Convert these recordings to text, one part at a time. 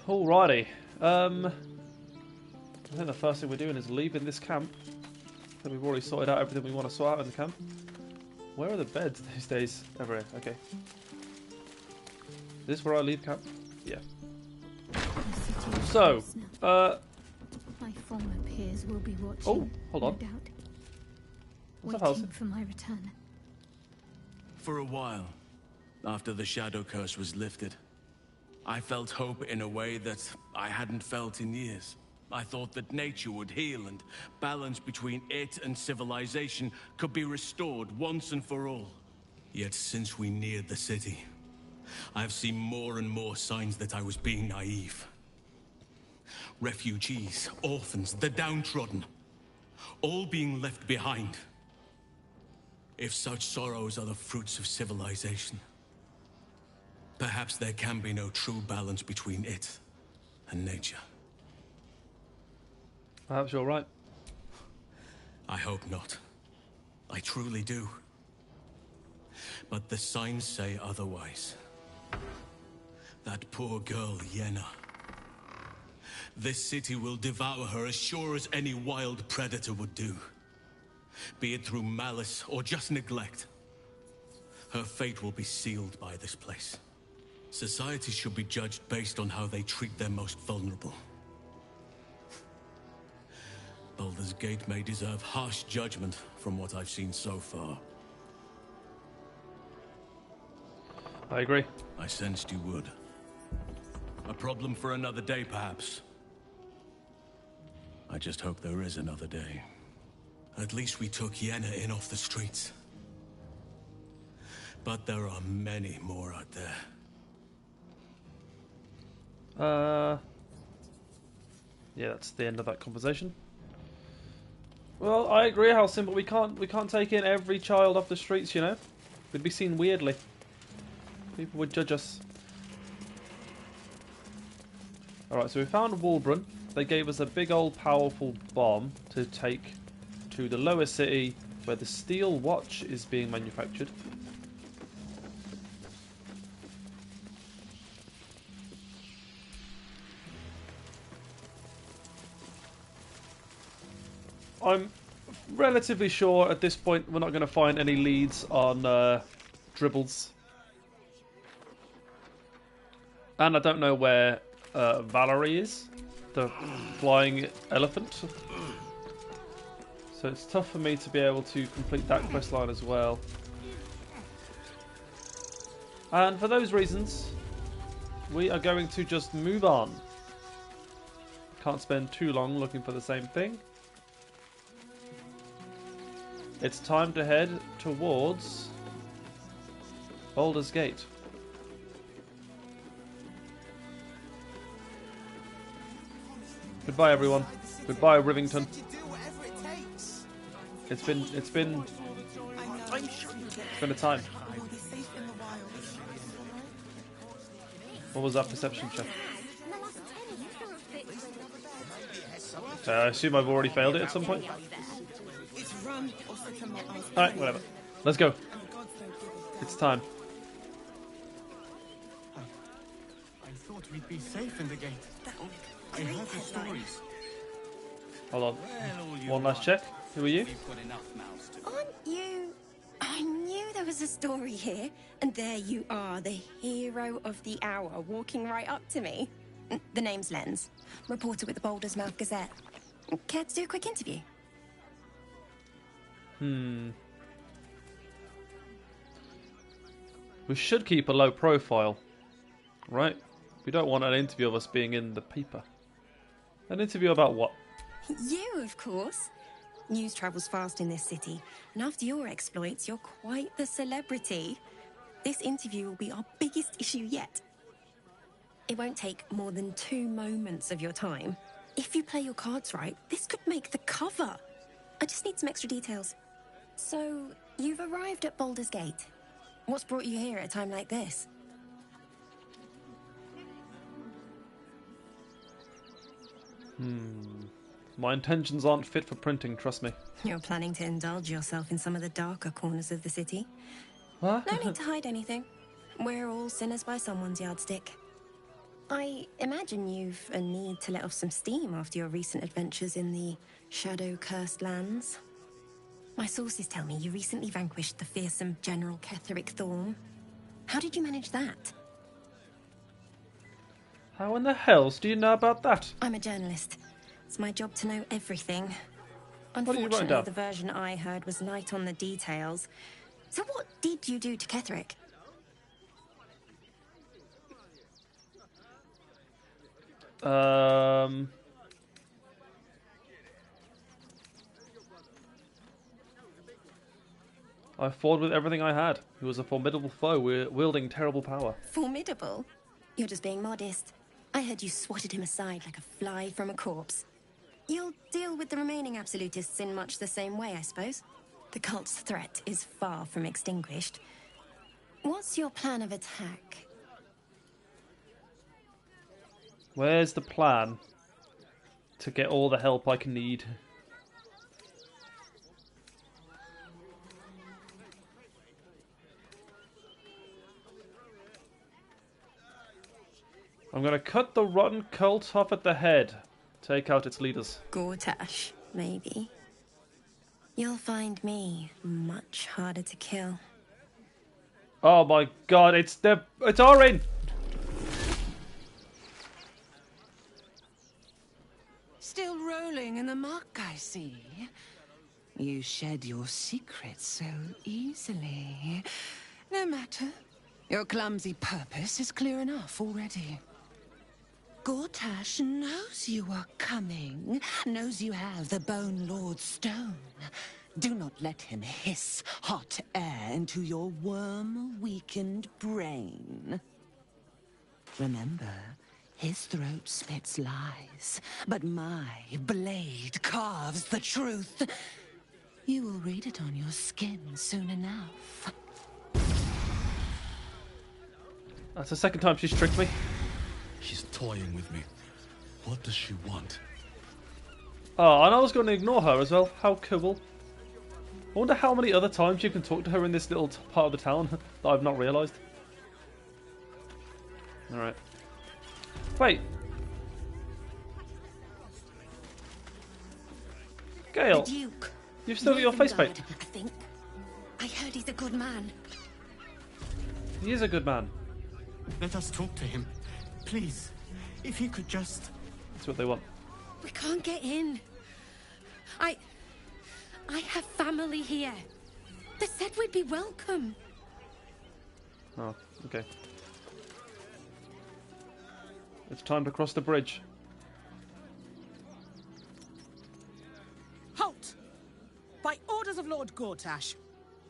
Alrighty. I think the first thing we're doing is leaving this camp. I think we've already sorted out everything we want to sort out in the camp. Where are the beds these days? Over here. Okay. Is this where I leave camp? Yeah. So, my former peers will be watching. Oh, hold on. No doubt. What's up, Waiting Halsey? for my return. For a while, after the shadow curse was lifted, I felt hope in a way that I hadn't felt in years. I thought that nature would heal and balance between it and civilization could be restored once and for all. Yet since we neared the city, I've seen more and more signs that I was being naive. Refugees, orphans, the downtrodden, all being left behind. If such sorrows are the fruits of civilization, perhaps there can be no true balance between it and nature. Perhaps you're right. I hope not. I truly do. But the signs say otherwise. That poor girl, Yenna. This city will devour her as sure as any wild predator would do. Be it through malice or just neglect. Her fate will be sealed by this place. Society should be judged based on how they treat their most vulnerable. Baldur's Gate may deserve harsh judgment from what I've seen so far. I agree. I sensed you would. A problem for another day, perhaps. I just hope there is another day. At least we took Yenna in off the streets. But there are many more out there. Yeah, that's the end of that conversation. Well, I agree, Halcyon, but we can't take in every child off the streets, you know? We'd be seen weirdly. People would judge us. Alright, so we found Walbrun. They gave us a big old powerful bomb to take to the lower city where the steel watch is being manufactured. I'm relatively sure at this point we're not going to find any leads on Dribbles. And I don't know where Valerie is, the flying elephant. So it's tough for me to be able to complete that quest line as well. And for those reasons, we are going to just move on. Can't spend too long looking for the same thing. It's time to head towards Baldur's Gate. Goodbye, everyone. Goodbye, Rivington. It's been a time. What was that perception check? I assume I've already failed it at some point. Alright, whatever. Let's go. It's time. I thought we'd be safe in the gate. I heard the stories. Hold on. One last check. Who are you? Aren't you... I knew there was a story here. And there you are, the hero of the hour, walking right up to me. The name's Lens. Reporter with the Baldur's Mouth Gazette. Care to do a quick interview? We should keep a low profile. Right? We don't want an interview of us being in the paper. An interview about what? You, of course. News travels fast in this city, and after your exploits, you're quite the celebrity. This interview will be our biggest issue yet. It won't take more than 2 moments of your time. If you play your cards right, this could make the cover. I just need some extra details. So, you've arrived at Baldur's Gate. What's brought you here at a time like this? My intentions aren't fit for printing, trust me. You're planning to indulge yourself in some of the darker corners of the city? What? No need to hide anything. We're all sinners by someone's yardstick. I imagine you've a need to let off some steam after your recent adventures in the shadow-cursed lands. My sources tell me you recently vanquished the fearsome General Ketheric Thorm. How did you manage that? How in the hells do you know about that? I'm a journalist. It's my job to know everything. What are you writing Unfortunately, down? the version I heard was light on the details. So what did you do to Ketheric? I fought with everything I had. He was a formidable foe, wielding terrible power. Formidable? You're just being modest. I heard you swatted him aside like a fly from a corpse. You'll deal with the remaining absolutists in much the same way, I suppose. The cult's threat is far from extinguished. What's your plan of attack? Where's the plan to get all the help I can need? I'm gonna cut the rotten cult off at the head. Take out its leaders. Gortash, maybe. You'll find me much harder to kill. Oh my god, it's Ochren! Still rolling in the muck, I see. You shed your secrets so easily. No matter. Your clumsy purpose is clear enough already. Gortash knows you are coming, knows you have the Bone Lord's stone. Do not let him hiss hot air into your worm-weakened brain. Remember, his throat spits lies, but my blade carves the truth. You will read it on your skin soon enough. That's the second time she's tricked me. She's toying with me. What does she want? Oh, and I was going to ignore her as well. How cool. I wonder how many other times you can talk to her in this little part of the town that I've not realised. Alright. Wait. Gale, The Duke. you've still got your face paint. Ravengard, I think. I heard he's a good man. He is a good man. Let us talk to him. Please. If he could just... That's what they want. We can't get in. I have family here. They said we'd be welcome. Oh, okay. It's time to cross the bridge. Halt! By orders of Lord Gortash,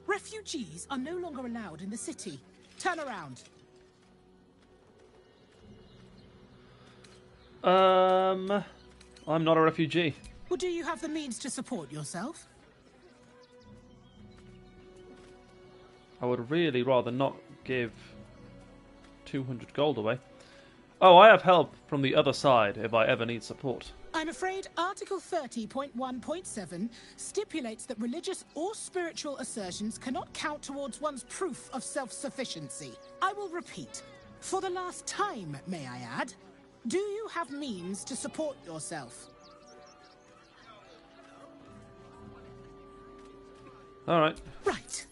refugees are no longer allowed in the city. Turn around. I'm not a refugee. Well, do you have the means to support yourself? I would really rather not give 200 gold away. Oh, I have help from the other side if I ever need support. I'm afraid Article 30.1.7 stipulates that religious or spiritual assertions cannot count towards one's proof of self-sufficiency. I will repeat, for the last time, may I add, do you have means to support yourself? Alright. Right.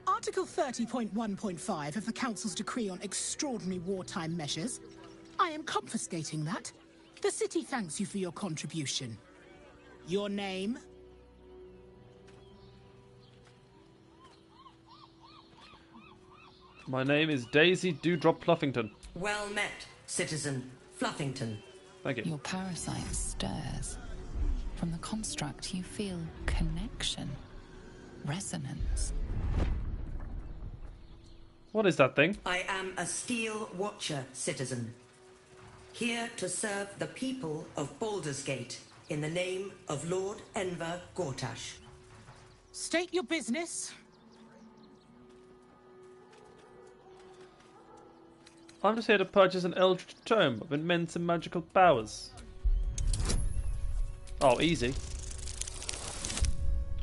Article 30.1.5 of the Council's decree on extraordinary wartime measures. I am confiscating that. The city thanks you for your contribution. Your name? My name is Daisy Dewdrop Fluffington. Well met, Citizen Fluffington. Thank you. Your parasite stirs. From the construct, you feel connection, resonance. What is that thing? I am a Steel Watcher, Citizen. Here to serve the people of Baldur's Gate in the name of Lord Enver Gortash. State your business. I'm just here to purchase an Eldritch Tome of immense and magical powers. Oh, easy.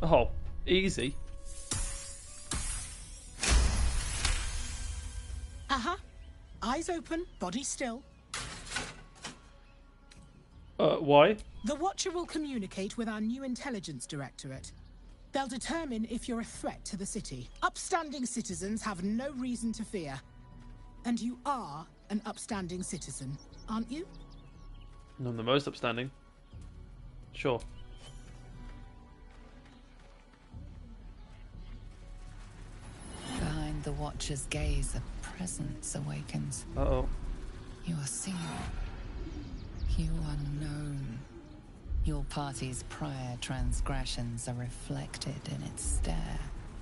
Oh, easy. Eyes open, body still. Why? The Watcher will communicate with our new intelligence directorate. They'll determine if you're a threat to the city. Upstanding citizens have no reason to fear. And you are an upstanding citizen, aren't you? I'm the most upstanding. Sure. Behind the Watcher's gaze, a presence awakens. Uh-oh. You are seen. You are known. Your party's prior transgressions are reflected in its stare,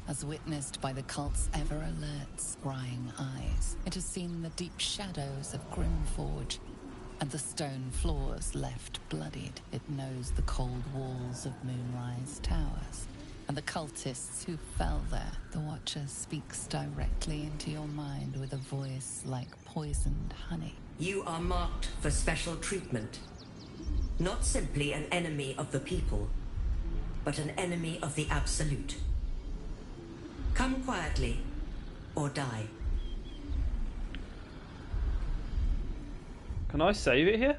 as witnessed by the cult's ever-alert, scrying eyes. It has seen the deep shadows of Grimforge, and the stone floors left bloodied. It knows the cold walls of Moonrise Towers, and the cultists who fell there. The Watcher speaks directly into your mind with a voice like poisoned honey. You are marked for special treatment. Not simply an enemy of the people, but an enemy of the Absolute. Come quietly, or die. Can I save it here?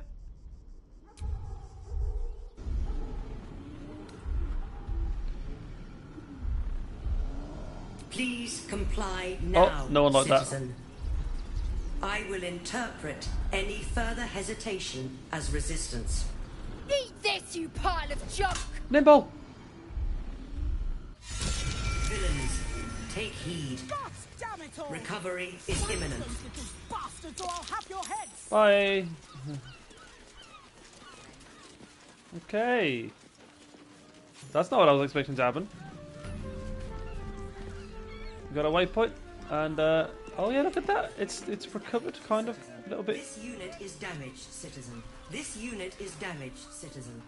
Please comply now, no one like that. citizen. I will interpret any further hesitation as resistance. Eat this, you pile of junk! Nimble! Villains, take heed. God damn it all! Recovery is imminent. Those little bastards, or I'll have your heads! Bye! Okay. That's not what I was expecting to happen. We got a waypoint, and oh yeah, look at that. It's recovered, kind of, a little bit. This unit is damaged, citizen. This unit is damaged, citizen.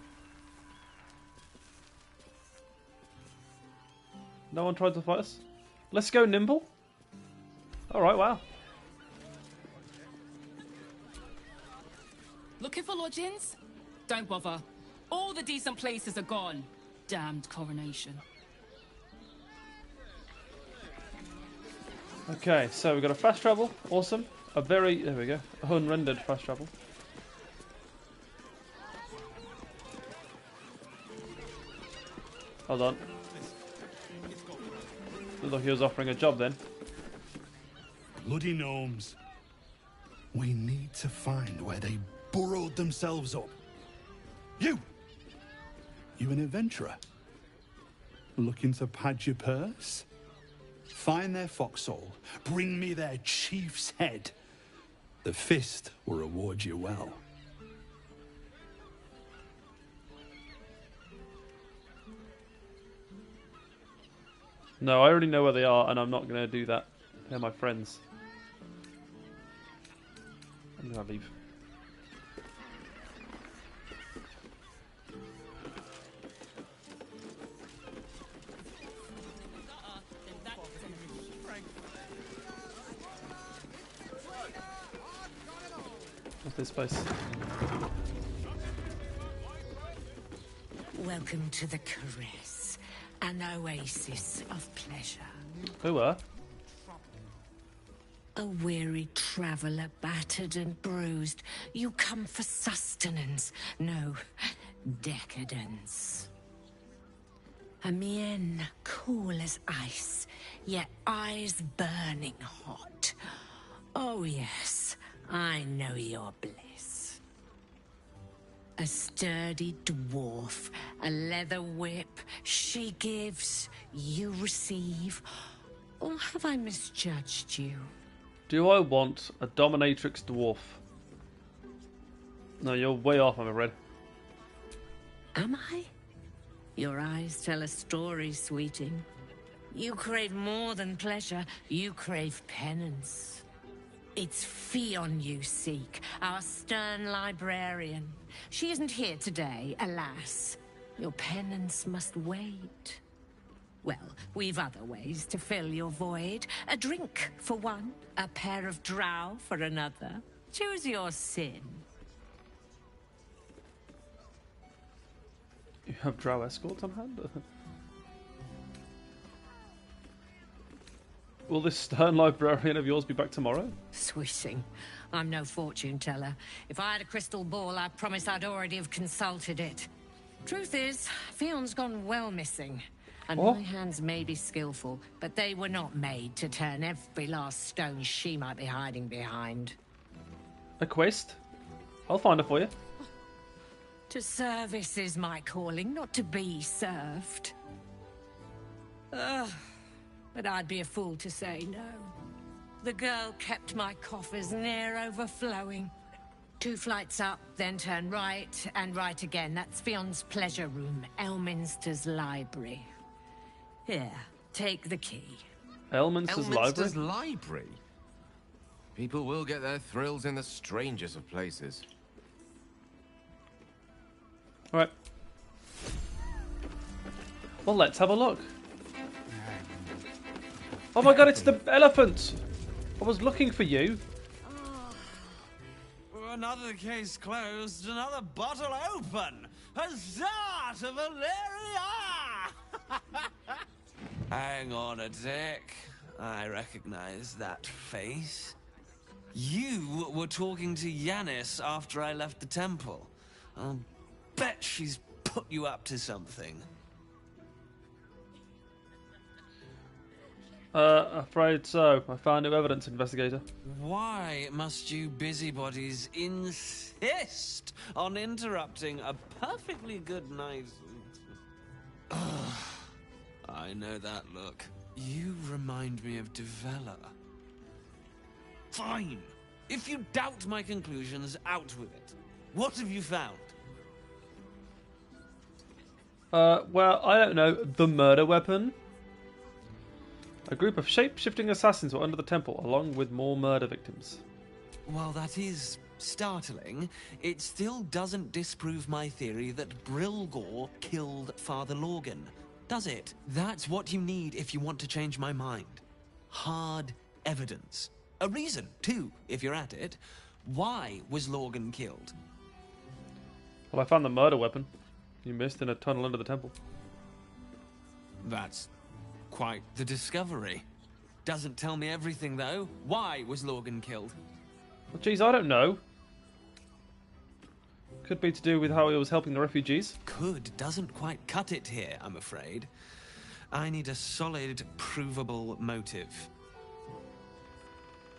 No one tried to fight us. Let's go, Nimble. Alright, wow. Looking for lodgings? Don't bother. All the decent places are gone. Damned coronation. Okay, so we've got a fast travel. Awesome. There we go. A unrendered fast travel. Hold on. Looked like he was offering a job then. Bloody gnomes. We need to find where they burrowed themselves up. You an adventurer? Looking to pad your purse? Find their foxhole. Bring me their chief's head. The fist will reward you well. No, I already know where they are, and I'm not going to do that. They're my friends. I'm going to leave. What's this place? Welcome to the Caress, an oasis of pleasure. Who are? A weary traveller, battered and bruised. You come for sustenance, no, decadence. A mien cool as ice, yet eyes burning hot. Oh yes, I know your bliss. A sturdy dwarf, a leather whip, she gives, you receive. Or have I misjudged you? Do I want a dominatrix dwarf? No, you're way off, I'm afraid. Am I? Your eyes tell a story, sweeting. You crave more than pleasure, you crave penance. It's Fionn you seek, our stern librarian. She isn't here today, alas. Your penance must wait. Well, we've other ways to fill your void. A drink for one, a pair of drow for another. Choose your sin. You have drow escorts on hand? Will this stern librarian of yours be back tomorrow? Swishing. I'm no fortune teller. If I had a crystal ball, I promise I'd already have consulted it. Truth is, Fionn's gone well missing. And my hands may be skillful, but they were not made to turn every last stone she might be hiding behind. A quest? I'll find her for you. To service is my calling, not to be served. But I'd be a fool to say no. The girl kept my coffers near overflowing. 2 flights up, then turn right, and right again. That's Fionn's pleasure room, Elminster's library. Here, take the key. Elminster's library? People will get their thrills in the strangest of places. Alright. Well, let's have a look. Oh my god, it's the elephant! I was looking for you. Another case closed, another bottle open! Huzzah to Valeria! Hang on a tick. I recognize that face. You were talking to Yanis after I left the temple. I'll bet she's put you up to something. Afraid so. I found new evidence, investigator. Why must you busybodies insist on interrupting a perfectly good night? I know that look. You remind me of Devella. Fine. If you doubt my conclusions, out with it. What have you found? Well, I don't know. The murder weapon? A group of shape-shifting assassins were under the temple, along with more murder victims. While that is startling, it still doesn't disprove my theory that Brilgor killed Father Lorgan, does it? That's what you need if you want to change my mind. Hard evidence. A reason, too, if you're at it. Why was Lorgan killed? Well, I found the murder weapon. You missed in a tunnel under the temple. That's quite the discovery. Doesn't tell me everything, though. Why was Lorgan killed? Well, geez, I don't know. Could be to do with how he was helping the refugees. Could doesn't quite cut it here, I'm afraid. I need a solid, provable motive.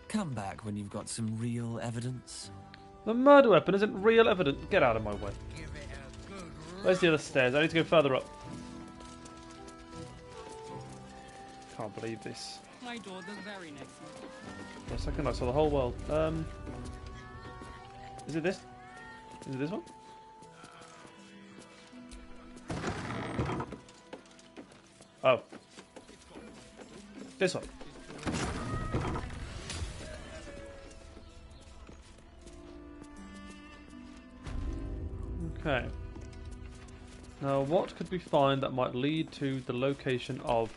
Come back when you've got some real evidence. The murder weapon isn't real evidence. Get out of my way. Where's the other stairs? I need to go further up. Can't believe this. My door, the very next one. For a second, I saw the whole world. Is it this? Is it this one? Oh. This one. Okay. Now, what could we find that might lead to the location of...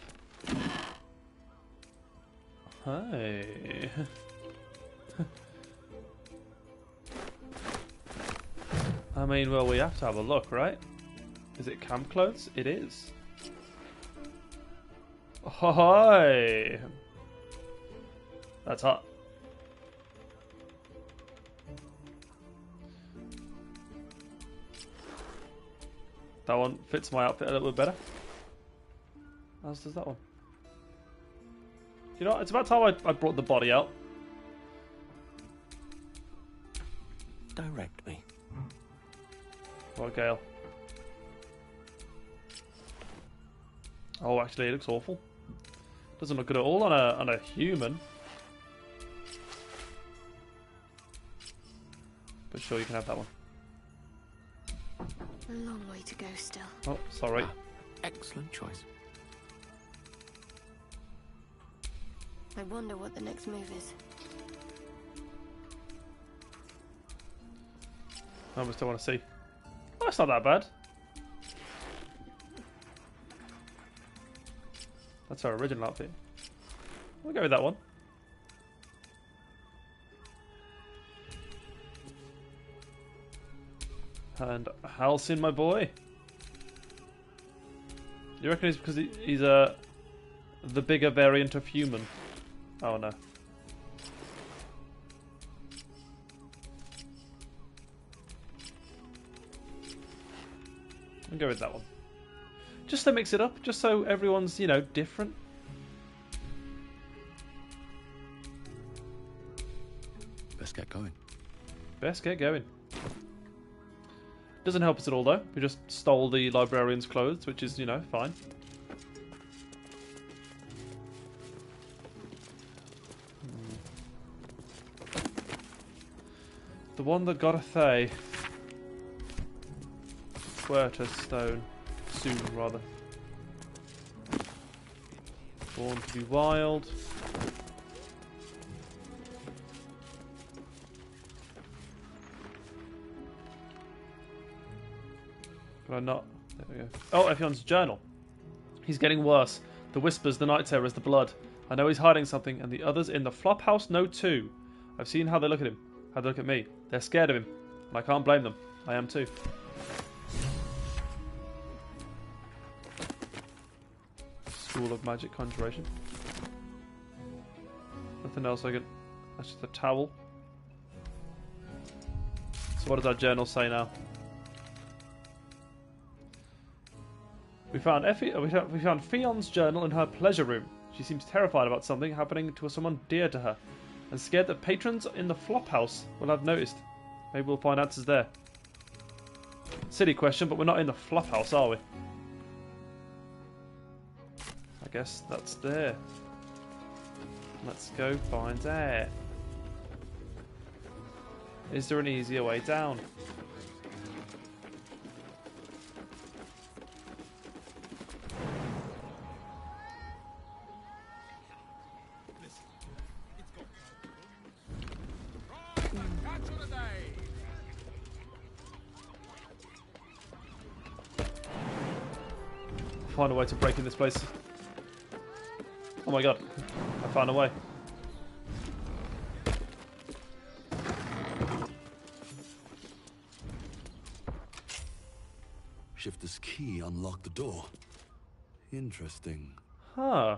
Hey. I mean, well, we have to have a look, right? Is it camp clothes? It is. Hi. That's hot. That one fits my outfit a little bit better. As does that one. You know, it's about time I brought the body out. Direct me. What, Gale? Oh, actually, it looks awful. Doesn't look good at all on a human. But sure, you can have that one. A long way to go still. Oh, sorry. Excellent choice. I wonder what the next move is. I almost don't want to see. Oh, that's not that bad. That's our original outfit. We'll go with that one. And Halcyon, my boy. You reckon it's because he's the bigger variant of human? Oh no. I'll go with that one. Just to mix it up, just so everyone's, you know, different. Best get going. Best get going. Doesn't help us at all though. We just stole the librarian's clothes, which is, you know, fine. The one that got a Thay. Huerta stone. Soon, rather. Born to be wild. Can I not? There we go. Oh, Efion's journal. He's getting worse. The whispers, the night terrors, the blood. I know he's hiding something, and the others in the flop house know too. I've seen how they look at him, how they look at me. They're scared of him, and I can't blame them. I am too. School of Magic Conjuration. Nothing else I can... That's just a towel. So what does our journal say now? We found we found Fion's journal in her pleasure room. She seems terrified about something happening to someone dear to her, and scared that patrons in the flop house will have noticed. Maybe we'll find answers there. Silly question, but we're not in the flop house, are we? I guess that's there. Let's go find out. Is there an easier way down? Find a way to break in this place. Oh my god, I found a way. Shifter's key unlocked the door. Interesting. Huh.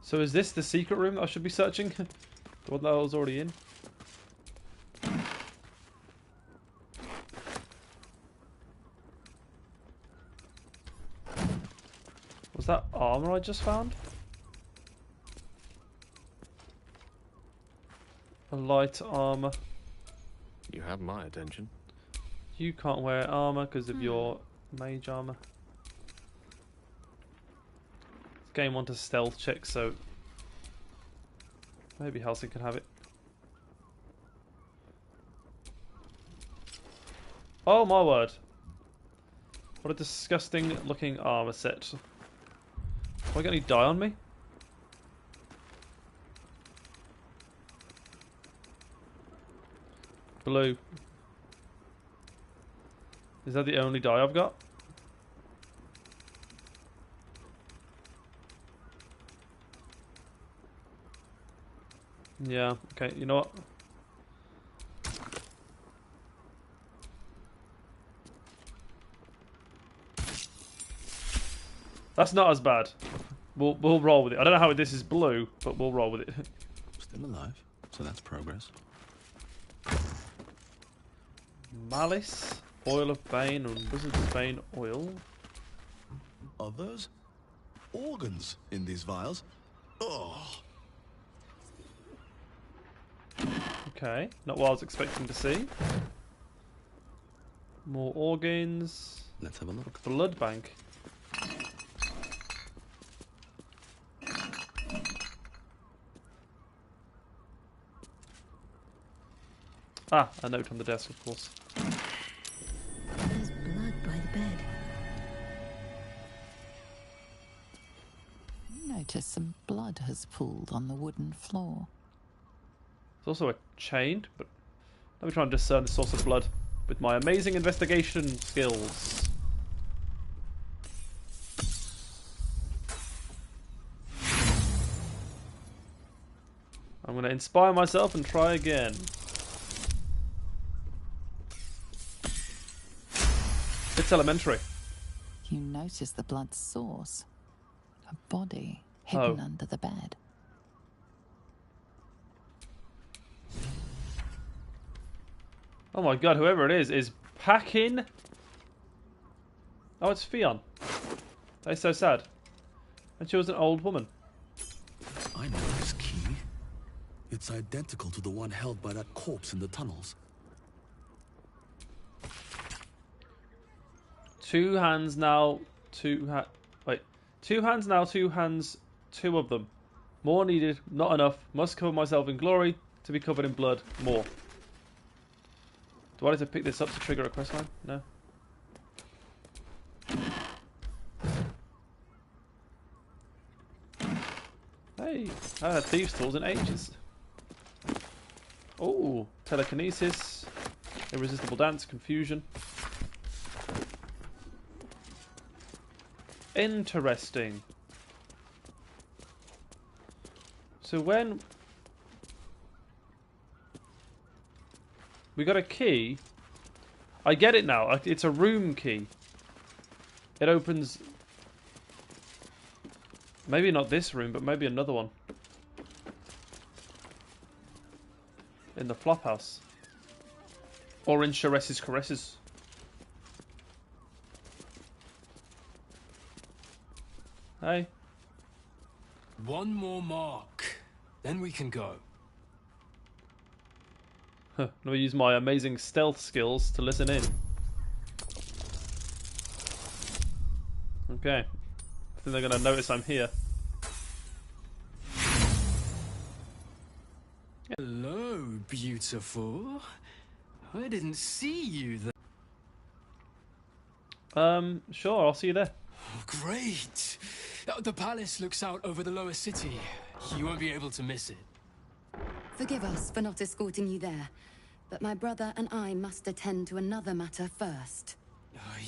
So is this the secret room that I should be searching? The one that I was already in? Was that armor I just found? A light armor. You have my attention. You can't wear armor because of your mage armor. This game wants a stealth check, so maybe Halcyon can have it. Oh my word! What a disgusting looking armor set. Have I got any dye on me? Blue. Is that the only dye I've got? Yeah, okay, you know what? That's not as bad. We'll roll with it. I don't know how this is blue, but we'll roll with it. Still alive, so that's progress. Malice, Oil of Bane, and Wizard's Bane oil. Others? Organs in these vials? Oh. Okay, not what I was expecting to see. More organs. Let's have a look. Blood bank. Ah, a note on the desk, of course. There's blood by the bed. Notice some blood has pooled on the wooden floor. There's also a chain, but let me try and discern the source of blood with my amazing investigation skills. I'm going to inspire myself and try again. It's elementary. You notice the blood's source. A body hidden under the bed. Oh my god, whoever it is packing. Oh, it's Fionn. That's so sad. And she was an old woman. I know this key. It's identical to the one held by that corpse in the tunnels. Two hands now, two hands now, two hands, two of them. More needed, not enough. Must cover myself in glory, to be covered in blood, more. Do I need to pick this up to trigger a questline? No. Hey, I haven't had thieves' tools in ages. Oh, telekinesis, irresistible dance, confusion. Interesting. So when we got a key, I get it now. It's a room key. It opens maybe not this room, but maybe another one in the flop house or in Sharess's caresses. Hey. One more mark, then we can go. Let me use my amazing stealth skills to listen in. Okay. I think they're going to notice I'm here. Hello, beautiful. I didn't see you there. Sure, I'll see you there. Oh, great. The palace looks out over the lower city. You won't be able to miss it. Forgive us for not escorting you there, but my brother and I must attend to another matter first.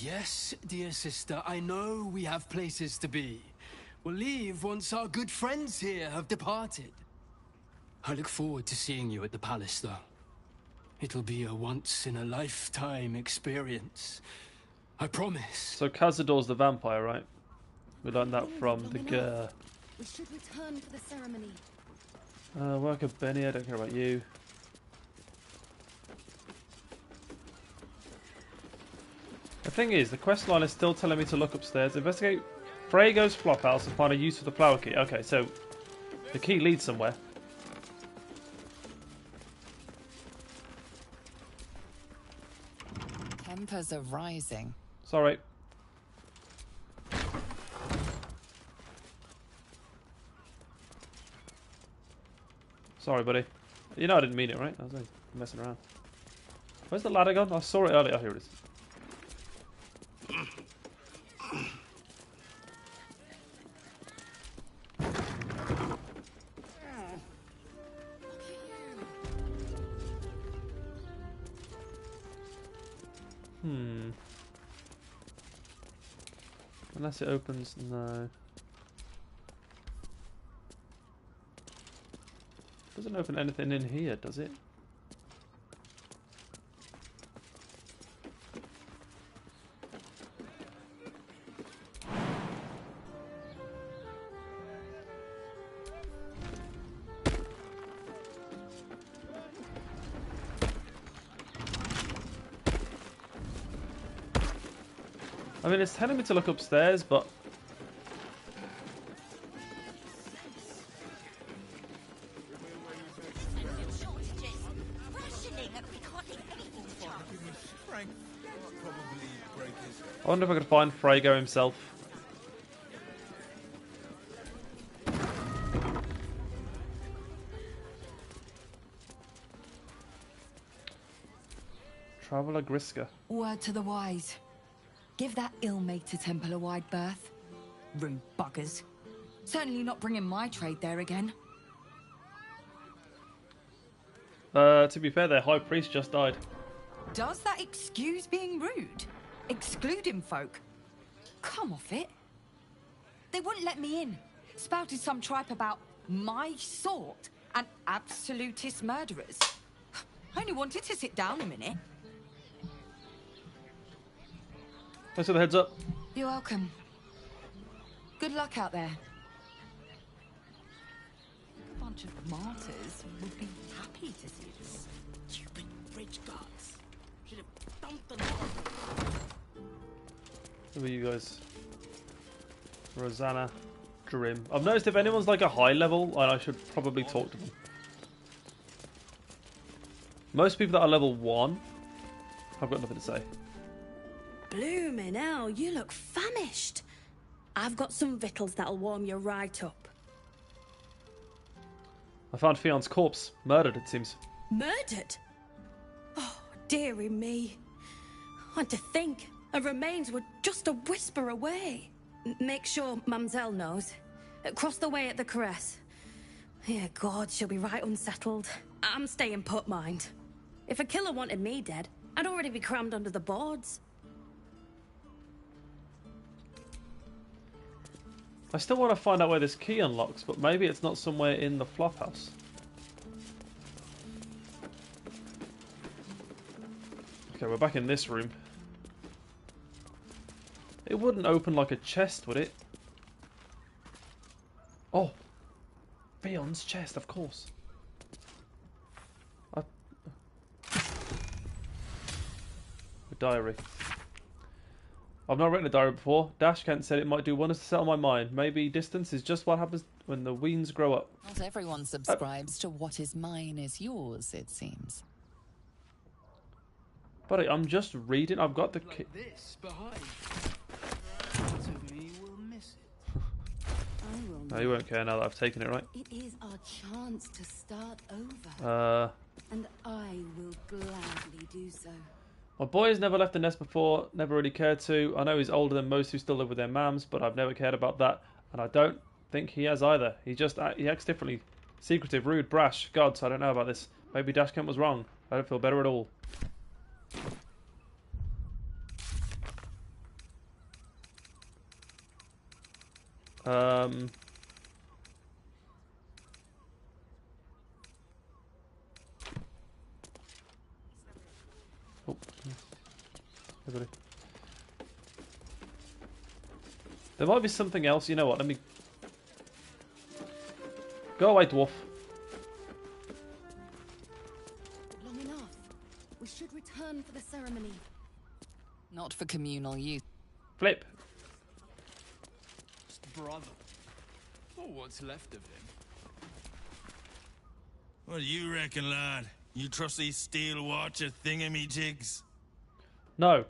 Yes, dear sister, I know we have places to be. We'll leave once our good friends here have departed. I look forward to seeing you at the palace, though. It'll be a once-in-a-lifetime experience. I promise. So Cazador's the vampire, right? We learned that from the girl. We should return for the ceremony. Worker Benny, I don't care about you. The thing is, the quest line is still telling me to look upstairs, investigate Frago's flophouse and find a use for the flower key. Okay, so the key leads somewhere. Tempers are rising. Sorry. Sorry, buddy. You know I didn't mean it, right? I was messing around. Where's the ladder gone? I saw it earlier. Oh, here it is. Unless it opens, no. Doesn't open anything in here, does it? I mean, it's telling me to look upstairs, but... I wonder if I could find Frago himself. Traveller Griska. Word to the wise. Give that ill-mated temple a wide berth. Rude buggers. Certainly not bringing my trade there again. To be fair, their high priest just died. Does that excuse being rude? Excluding folk? Come off it. They wouldn't let me in. Spouted some tripe about my sort and absolutist murderers. I only wanted to sit down a minute. Thanks for the heads up. You're welcome. Good luck out there. A bunch of martyrs would be happy to see this. Stupid bridge guards. Should have dumped the lot. Who are you guys? Rosanna, Grim. I've noticed if anyone's like a high level, I should probably talk to them. Most people that are level 1, I've got nothing to say. Bloomin' hell, you look famished. I've got some victuals that'll warm you right up. I found Fion's corpse. Murdered, it seems. Murdered? Oh, dearie me. And to think, her remains were just a whisper away. Make sure Mamselle knows. Across the way at the caress. Yeah, God, she'll be right unsettled. I'm staying put, mind. If a killer wanted me dead, I'd already be crammed under the boards. I still want to find out where this key unlocks, but maybe it's not somewhere in the flophouse. Okay, we're back in this room. It wouldn't open like a chest, would it? Oh! Fion's chest, of course. A diary. I've not written a diary before. Dash Kent said it might do wonders to settle my mind. Maybe distance is just what happens when the weens grow up. Not everyone subscribes to what is mine is yours, it seems. Buddy, I'm just reading. I've got the key. This behind. Part of me will miss it. No, you won't care now that I've taken it, right? It is our chance to start over. And I will gladly do so. My boy has never left the nest before, never really cared to. I know he's older than most who still live with their mams, but I've never cared about that, and I don't think he has either. He acts differently. Secretive, rude, brash. Gods, I don't know about this. Maybe Dash Kent was wrong. I don't feel better at all. Oh. Everybody. There might be something else. You know what? Let me... Go away, dwarf. Long enough. We should return for the ceremony. Not for communal use. Flip. Brother. Or what's left of him. What do you reckon, lad? You trust these steel watcher thingamajigs? No.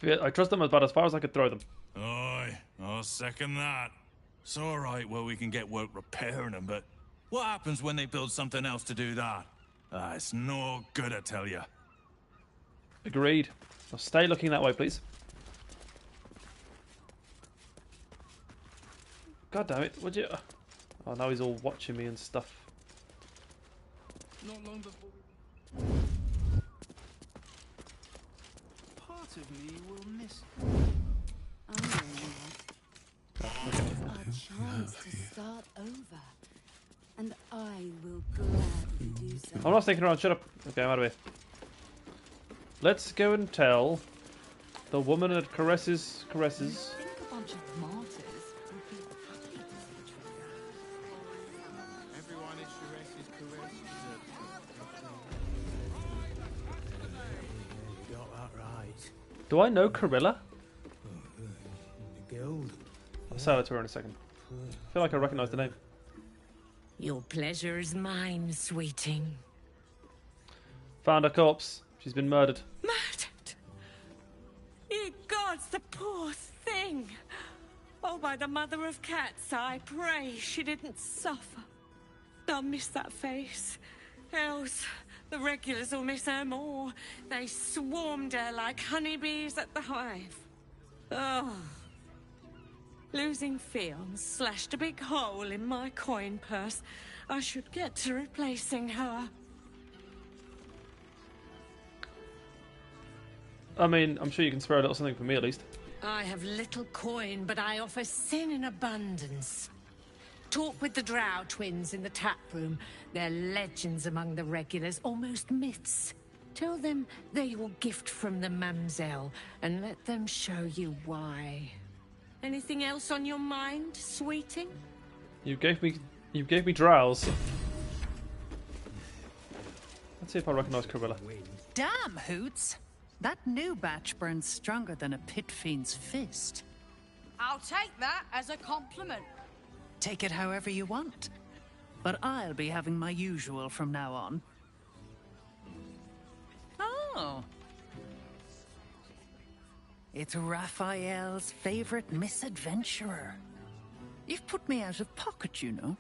I trust them about as far as I could throw them. Aye, I'll second that. It's alright, well, we can get work repairing them, but what happens when they build something else to do that? It's no good, I tell you. Agreed. Now stay looking that way, please. God damn it, would you... Oh, now he's all watching me and stuff. Not long before. Part of me will miss it. It's our chance to start over. and I will gladly do so. I'm not sticking around. Shut up. Okay, I'm out of here. Let's go and tell the woman that caresses. I think a bunch of martyrs would be happy to see Everyone is caresses. You got that right. Do I know Carilla? The guild. I'll say that to her in a second. I feel like I recognise the name. Your pleasure is mine, sweeting. Found her corpse. She's been murdered. Murdered? Ye gods, the poor thing! Oh, by the mother of cats, I pray she didn't suffer. They'll miss that face. Else, the regulars will miss her more. They swarmed her like honeybees at the hive. Oh. Losing Fion slashed a big hole in my coin purse. I should get to replacing her. I mean, I'm sure you can spare a little something for me at least. I have little coin, but I offer sin in abundance. Talk with the Drow twins in the tap room. They're legends among the regulars, almost myths. Tell them they will gift from the Mamselle, and let them show you why. Anything else on your mind, sweeting? You gave me drows. Let's see if I recognise Carilla. Damn, Hoots! That new batch burns stronger than a pit fiend's fist. I'll take that as a compliment. Take it however you want. But I'll be having my usual from now on. Oh. It's Raphael's favorite misadventurer. You've put me out of pocket, you know.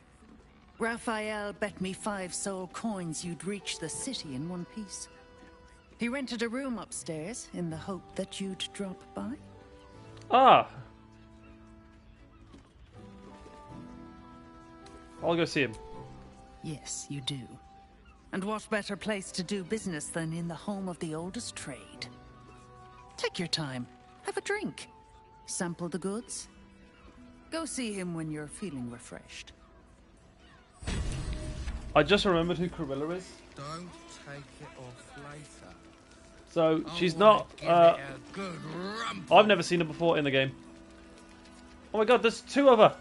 Raphael bet me 5 soul coins you'd reach the city in one piece. He rented a room upstairs in the hope that you'd drop by. Ah! I'll go see him. Yes, you do. And what better place to do business than in the home of the oldest trade? Take your time. Have a drink. Sample the goods. Go see him when you're feeling refreshed. I just remembered who Carilla is. Don't take it off later. So she's not. I've never seen her before in the game. Oh my god, there's 2 of her.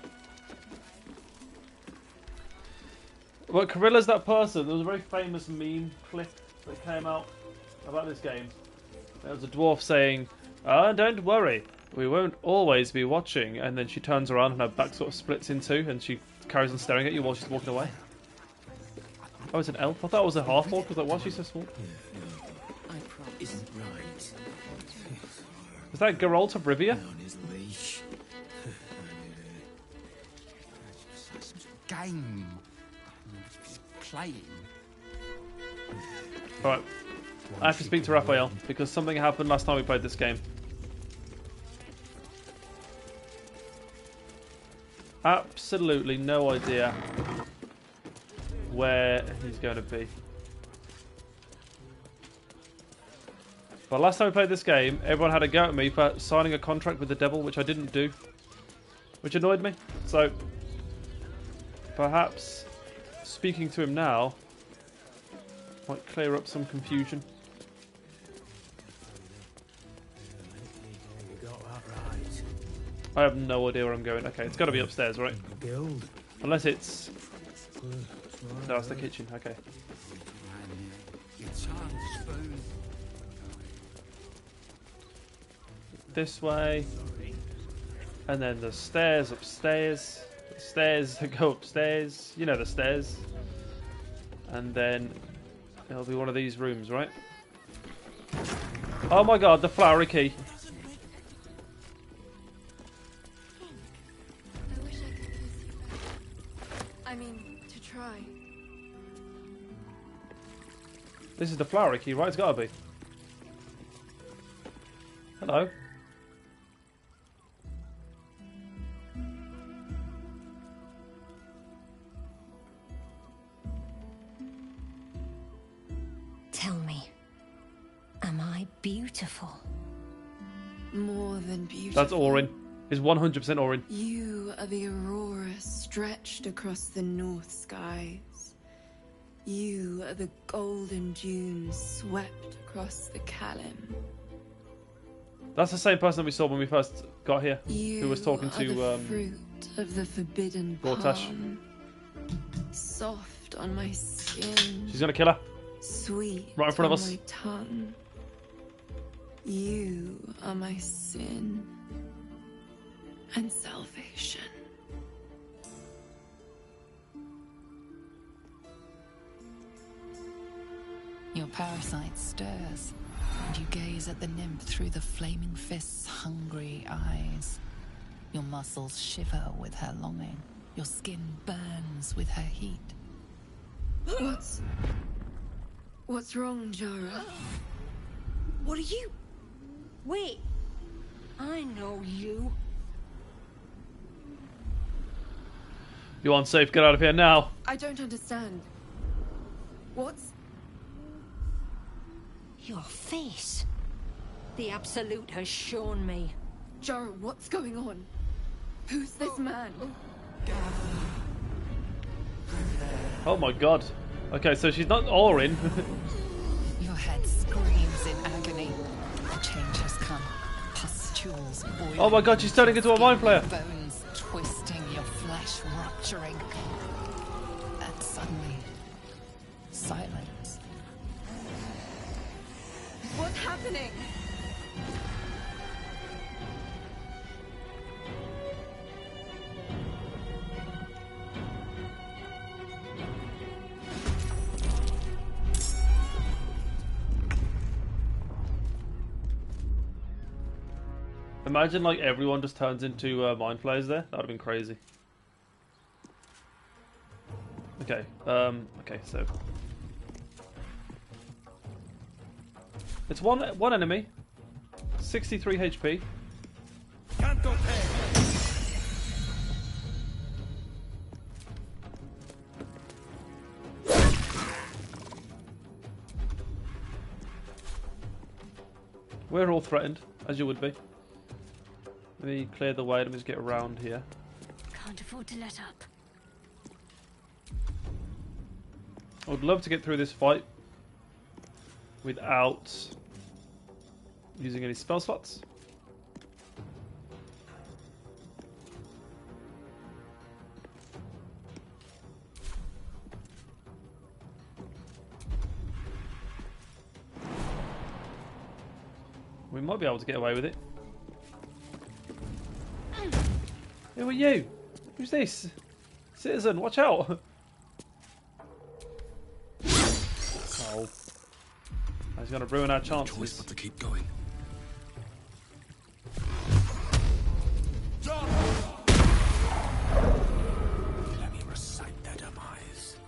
Well, Carilla's that person. There was a very famous meme clip that came out about this game. There was a dwarf saying, "Don't worry, we won't always be watching." And then she turns around and her back sort of splits in 2, and she carries on staring at you while she's walking away. Oh, it's an elf. I thought it was a half-orc because like, why is she so small? Isn't right. Is that Geralt of Rivia? On his leash. Game. Playing. Alright. I have to speak to Raphael because something happened last time we played this game. Absolutely no idea where he's going to be. But last time we played this game, everyone had a go at me for signing a contract with the devil, which I didn't do. Which annoyed me. So, perhaps speaking to him now might clear up some confusion. You got that right. I have no idea where I'm going. Okay, it's got to be upstairs, right? Guild. Unless it's... No, it's the kitchen. Okay. This way. And then the stairs upstairs. The stairs that go upstairs. You know the stairs. And then it'll be one of these rooms, right? Oh my god, the flowery key. To try. This is the flowery key, right? It's gotta be. Hello. Tell me, am I beautiful? More than beautiful. That's Ochren. is 100% Ochren. You are the aurora stretched across the north skies. You are the golden dunes swept across the Kalim. That's the same person that we saw when we first got here, You who was talking are the to fruit of the forbidden Gortash. palm. Soft on my skin. She's gonna kill her. Sweet Right in front of on us. my tongue. You are my sin and salvation. Your parasite stirs, and you gaze at the nymph through the flaming fist's hungry eyes. Your muscles shiver with her longing. Your skin burns with her heat. What's wrong, Jara? What are you? Wait. I know you. You're unsafe. Get out of here now. I don't understand. What's... Your face. The Absolute has shown me. Jara, what's going on? Who's this man? Oh my god. Okay, so she's not Ochren. Your head screams in agony. The change has come. Pustules boiling. Oh my god, she's turning into a mind player. Bones twisting, your flesh rupturing. And suddenly, silence. What's happening? Imagine like everyone just turns into mind players there. That would have been crazy. Okay. Okay. So it's one enemy, 63 HP. We're all threatened, as you would be. Let me clear the way. Let me just get around here. Can't afford to let up. I would love to get through this fight without using any spell slots. We might be able to get away with it. Who are you? Who's this? Citizen, watch out! Oh. He's going to ruin our chances. Choice but to keep going. Let me recite their demise.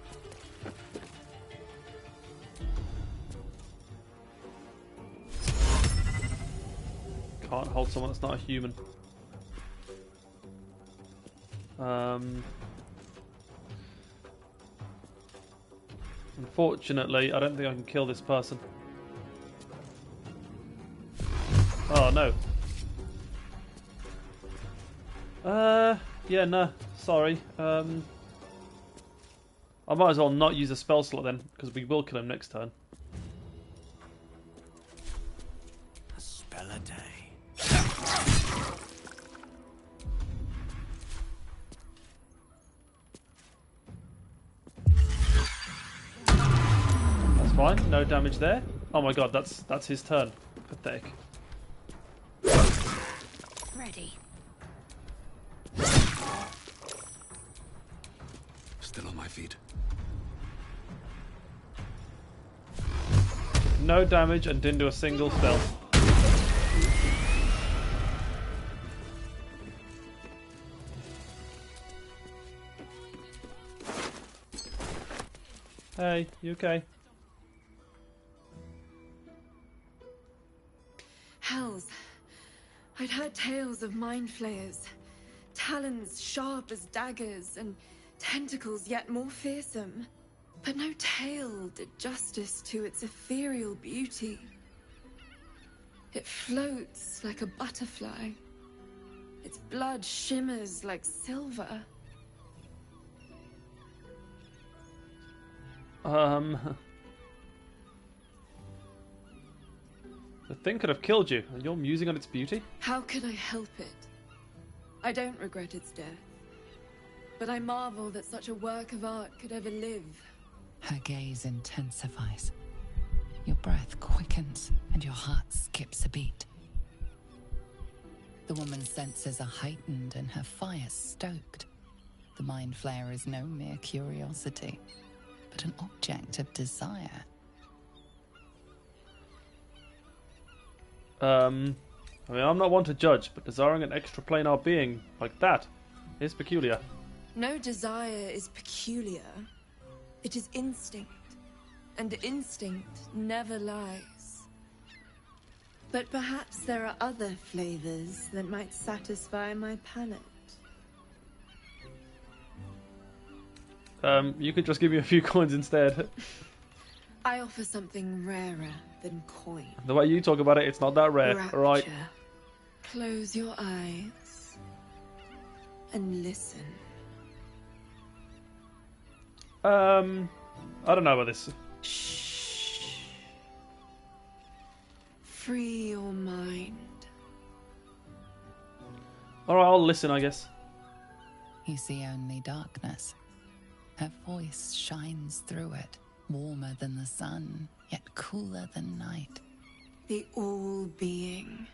Can't hold someone that's not a human. Unfortunately, I don't think I can kill this person. Oh no. Yeah, no, sorry. I might as well not use a spell slot then, because we will kill him next turn. A spell a day. That's fine, no damage there. Oh my god, that's his turn. Pathetic. Ready. Still on my feet. No damage and didn't do a single spell. Hey, you okay? Hells. I'd heard tales of mind flayers. Talons sharp as daggers and tentacles yet more fearsome. But no tale did justice to its ethereal beauty. It floats like a butterfly. Its blood shimmers like silver. The thing could have killed you, and you're musing on its beauty? How could I help it? I don't regret its death. But I marvel that such a work of art could ever live. Her gaze intensifies. Your breath quickens, and your heart skips a beat. The woman's senses are heightened and her fire stoked. The mind flare is no mere curiosity, but an object of desire. I mean, I'm not one to judge, but desiring an extraplanar being like that is peculiar. No desire is peculiar. It is instinct, and instinct never lies. But perhaps there are other flavors that might satisfy my palate. You could just give me a few coins instead. I offer something rarer than coin. The way you talk about it, it's not that rare, Rapture. right? Close your eyes and listen. I don't know about this. Shh. Free your mind. Alright, I'll listen, I guess. You see only darkness. Her voice shines through it, warmer than the sun, yet cooler than night. The all-being.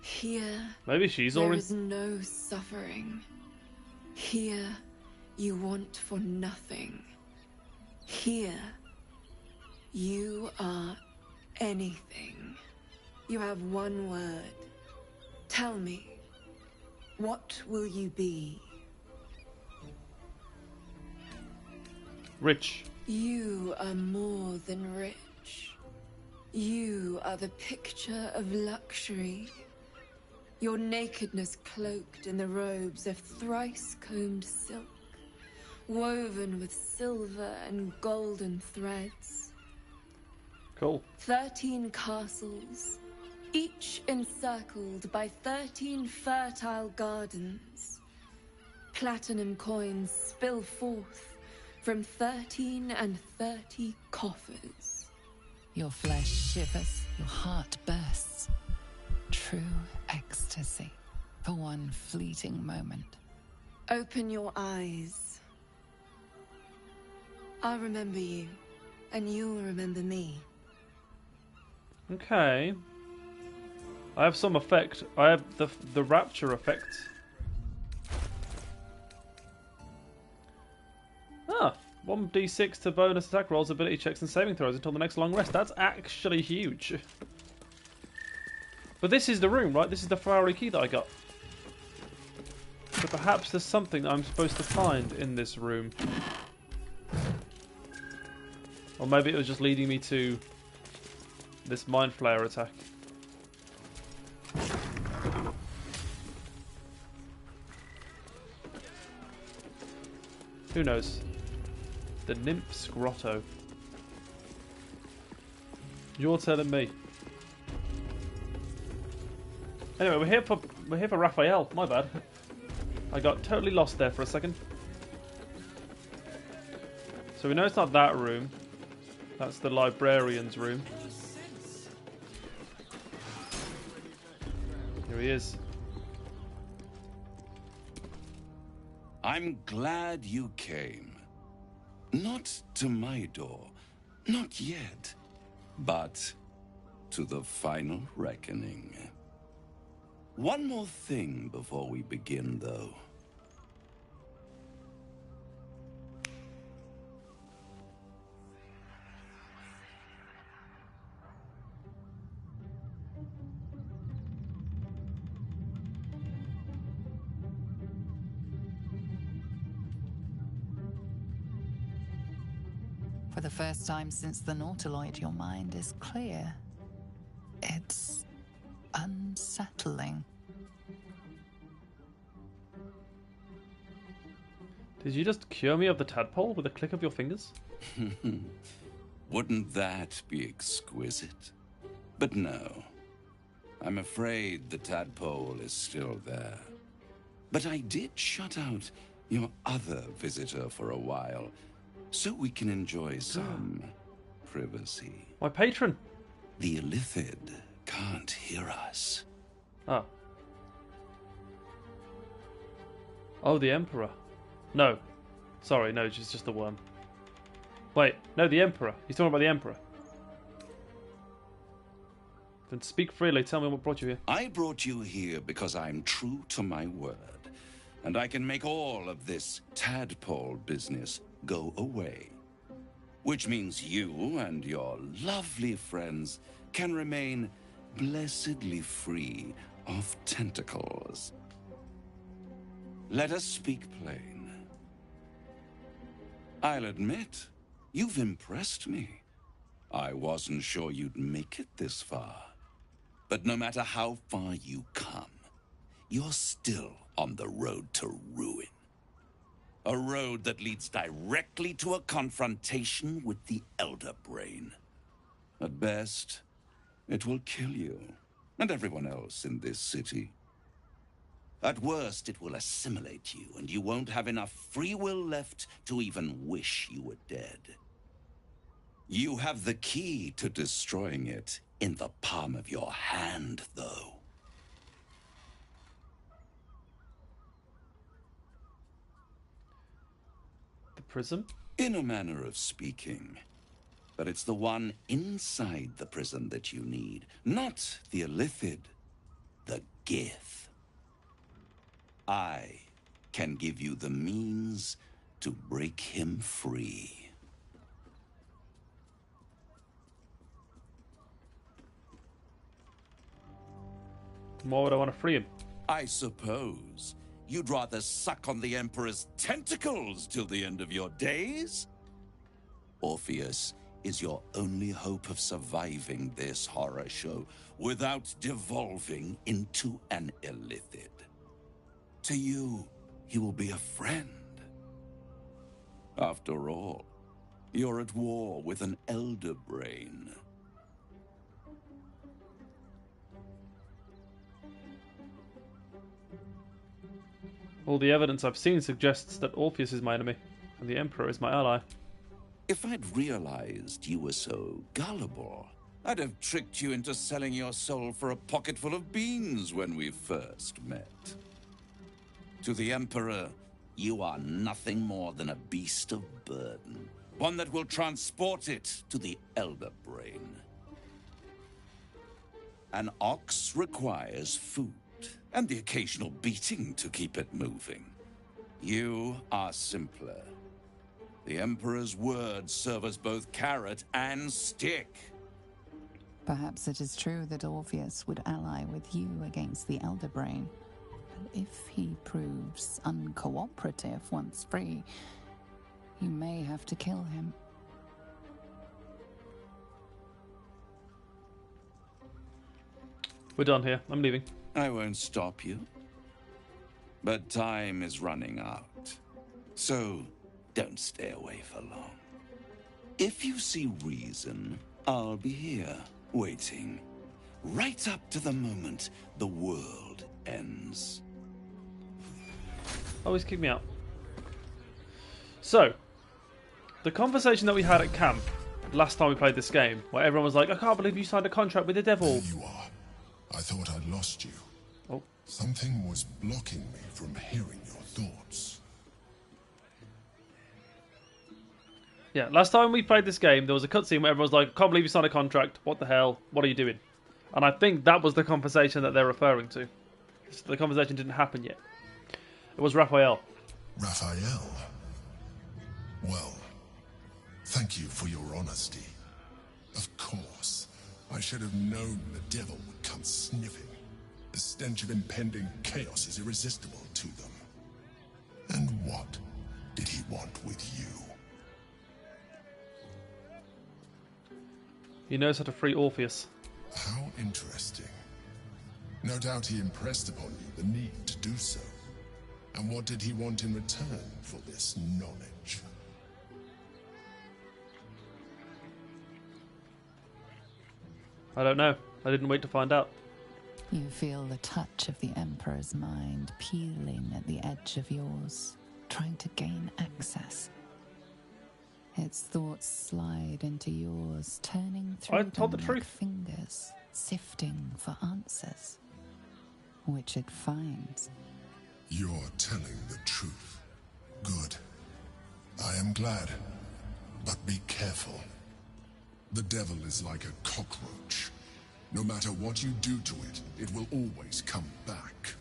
Here, Maybe she's there already... is no suffering. Here, you want for nothing. Here, you are anything. You have one word. Tell me, what will you be? Rich. You are more than rich. You are the picture of luxury. Your nakedness cloaked in the robes of thrice-combed silk, woven with silver and golden threads. Cool. 13 castles, each encircled by 13 fertile gardens. Platinum coins spill forth from 13 and 30 coffers. Your flesh shivers, your heart bursts. True ecstasy for one fleeting moment. Open your eyes. I'll remember you, and you'll remember me. Okay. I have some effect. I have the rapture effect. Ah, 1d6 to bonus attack rolls, ability checks, and saving throws until the next long rest. That's actually huge. But this is the room, right? This is the flowery key that I got. So perhaps there's something that I'm supposed to find in this room. Or maybe it was just leading me to this mind flare attack. Who knows? The Nymph's Grotto. You're telling me. Anyway, we're here for Raphael. My bad. I got totally lost there for a second. So we know it's not that room. That's the librarian's room. Here he is. I'm glad you came. Not to my door, not yet, but to the final reckoning. One more thing before we begin, though. For the first time since the Nautiloid, your mind is clear. It's unsettling. Did you just cure me of the tadpole with a click of your fingers? Wouldn't that be exquisite? But no. I'm afraid the tadpole is still there. But I did shut out your other visitor for a while, so we can enjoy some privacy. My patron. The Illithid can't hear us. Oh. Oh, the Emperor. No. Sorry, no, it's just the worm. Wait, no, the Emperor. He's talking about the Emperor. Then speak freely. Tell me what brought you here. I brought you here because I'm true to my word. And I can make all of this tadpole business go away. Which means you and your lovely friends can remain blessedly free of tentacles. Let us speak plain. I'll admit, you've impressed me. I wasn't sure you'd make it this far. But no matter how far you come, you're still on the road to ruin. A road that leads directly to a confrontation with the Elder Brain. At best, it will kill you and everyone else in this city. At worst, it will assimilate you, and you won't have enough free will left to even wish you were dead. You have the key to destroying it in the palm of your hand, though. The prism? In a manner of speaking. But it's the one inside the prism that you need, not the Illithid, the Gith. I can give you the means to break him free. Why would I want to free him? I suppose you'd rather suck on the Emperor's tentacles till the end of your days? Orpheus is your only hope of surviving this horror show without devolving into an Illithid. To you, he will be a friend. After all, you're at war with an Elder Brain. All the evidence I've seen suggests that Orpheus is my enemy, and the Emperor is my ally. If I'd realized you were so gullible, I'd have tricked you into selling your soul for a pocketful of beans when we first met. To the Emperor, you are nothing more than a beast of burden, one that will transport it to the Elder Brain. An ox requires food, and the occasional beating to keep it moving. You are simpler. The Emperor's words serve as both carrot and stick. Perhaps it is true that Orpheus would ally with you against the Elder Brain. But if he proves uncooperative once free, you may have to kill him. We're done here. I'm leaving. I won't stop you. But time is running out. So don't stay away for long. If you see reason, I'll be here, waiting. Right up to the moment the world ends. Always kick me out. So, the conversation that we had at camp last time we played this game, where everyone was like, I can't believe you signed a contract with the devil. There you are. I thought I'd lost you. Oh. Something was blocking me from hearing your thoughts. Yeah, last time we played this game, there was a cutscene where everyone was like, I can't believe you signed a contract. What the hell? What are you doing? And I think that was the conversation that they're referring to. The conversation didn't happen yet. It was Raphael. Raphael? Well, thank you for your honesty. Of course, I should have known the devil would come sniffing. The stench of impending chaos is irresistible to them. And what did he want with you? He knows how to free Orpheus. How interesting. No doubt he impressed upon you the need to do so. And what did he want in return for this knowledge? I don't know. I didn't wait to find out. You feel the touch of the Emperor's mind peeling at the edge of yours, trying to gain access. Its thoughts slide into yours, turning through them like fingers, sifting for answers, which it finds. You're telling the truth. Good. I am glad. But be careful. The devil is like a cockroach. No matter what you do to it, it will always come back.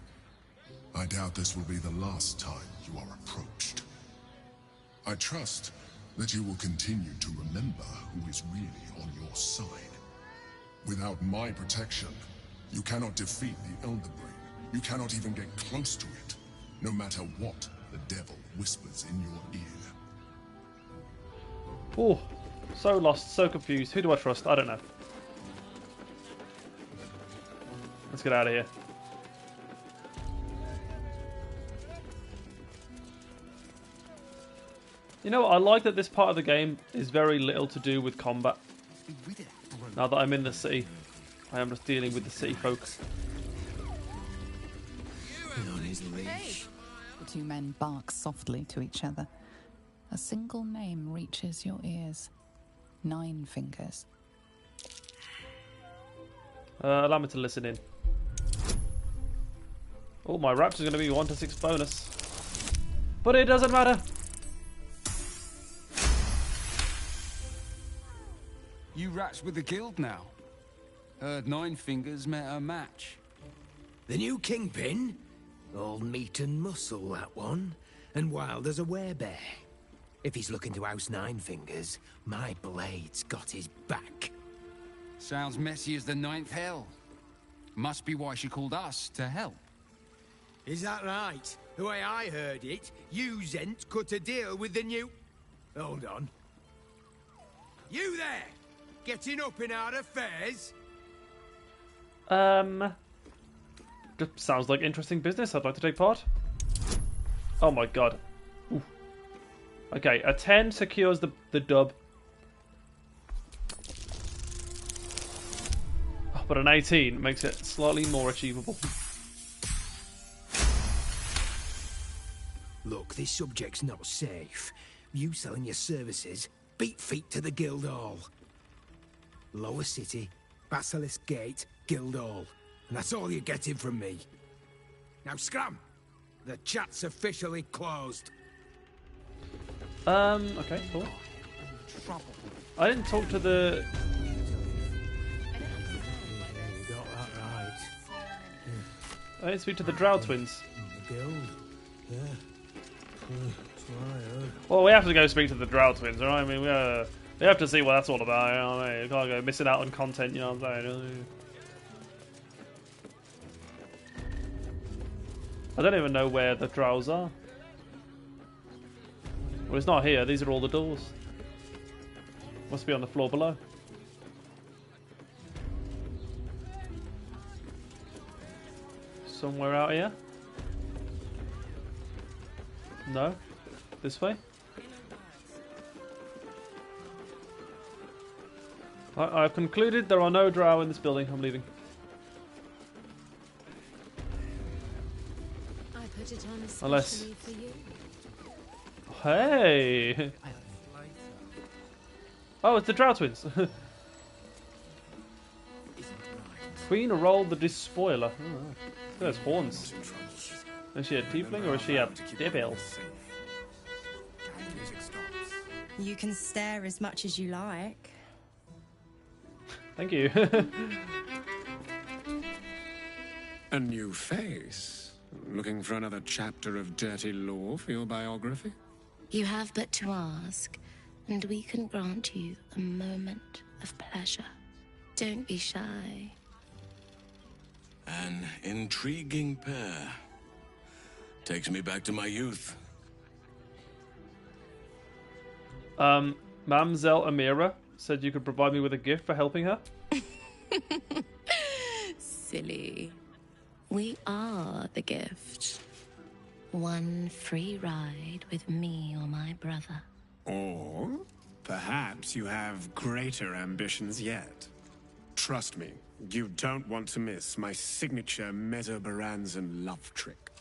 I doubt this will be the last time you are approached. I trust that you will continue to remember who is really on your side. Without my protection, you cannot defeat the Elder Brain. You cannot even get close to it, no matter what the devil whispers in your ear. Oh, so lost, so confused. Who do I trust? I don't know. Let's get out of here. You know, I like that this part of the game is very little to do with combat. Now that I'm in the city, I am just dealing with the city folk. The two men bark softly to each other. A single name reaches your ears. 9 Fingers. Allow me to listen in. Oh, my Raptor's going to be 1 to 6 bonus. But it doesn't matter. You rats with the guild now. Heard 9 Fingers met a match. The new kingpin? All meat and muscle, that one. And wild as a werebear. If he's looking to oust 9 Fingers, my blade's got his back. Sounds messy as the 9th hell. Must be why she called us to help. Is that right? The way I heard it, you Zent cut a deal with the new... Hold on. You there! Getting up in our affairs? Just sounds like interesting business. I'd like to take part. Oh my god. Ooh. Okay, a 10 secures the dub. Oh, but an 18 makes it slightly more achievable. Look, this subject's not safe. You selling your services, beat feet to the Guildhall. Lower City, Basilisk Gate, Guildhall. And that's all you're getting from me. Now scram! The chat's officially closed. Okay, cool. I didn't talk to the... You got that right. I didn't speak to the Drow twins. The Guild? Yeah. Well, we have to go speak to the Drow twins, right? I mean, we have to see what that's all about, you know what I mean? You can't go missing out on content, you know what I'm saying? I don't even know where the Drows are. Well, it's not here. These are all the doors. Must be on the floor below. Somewhere out here? No? This way? I've concluded there are no drow in this building. I'm leaving. I put it on Unless... especially for you. Hey! Oh, it's the Drow twins. Queen rolled the despoiler. Oh, there's horns. Is she a tiefling or is she a devil? You can stare as much as you like. Thank you. A new face. Looking for another chapter of dirty lore for your biography? You have but to ask, and we can grant you a moment of pleasure. Don't be shy. An intriguing pair. Takes me back to my youth. Mamzelle Amira said you could provide me with a gift for helping her. Silly. We are the gift. One free ride with me or my brother. Or perhaps you have greater ambitions yet. Trust me, you don't want to miss my signature Mesobaranzan love trick.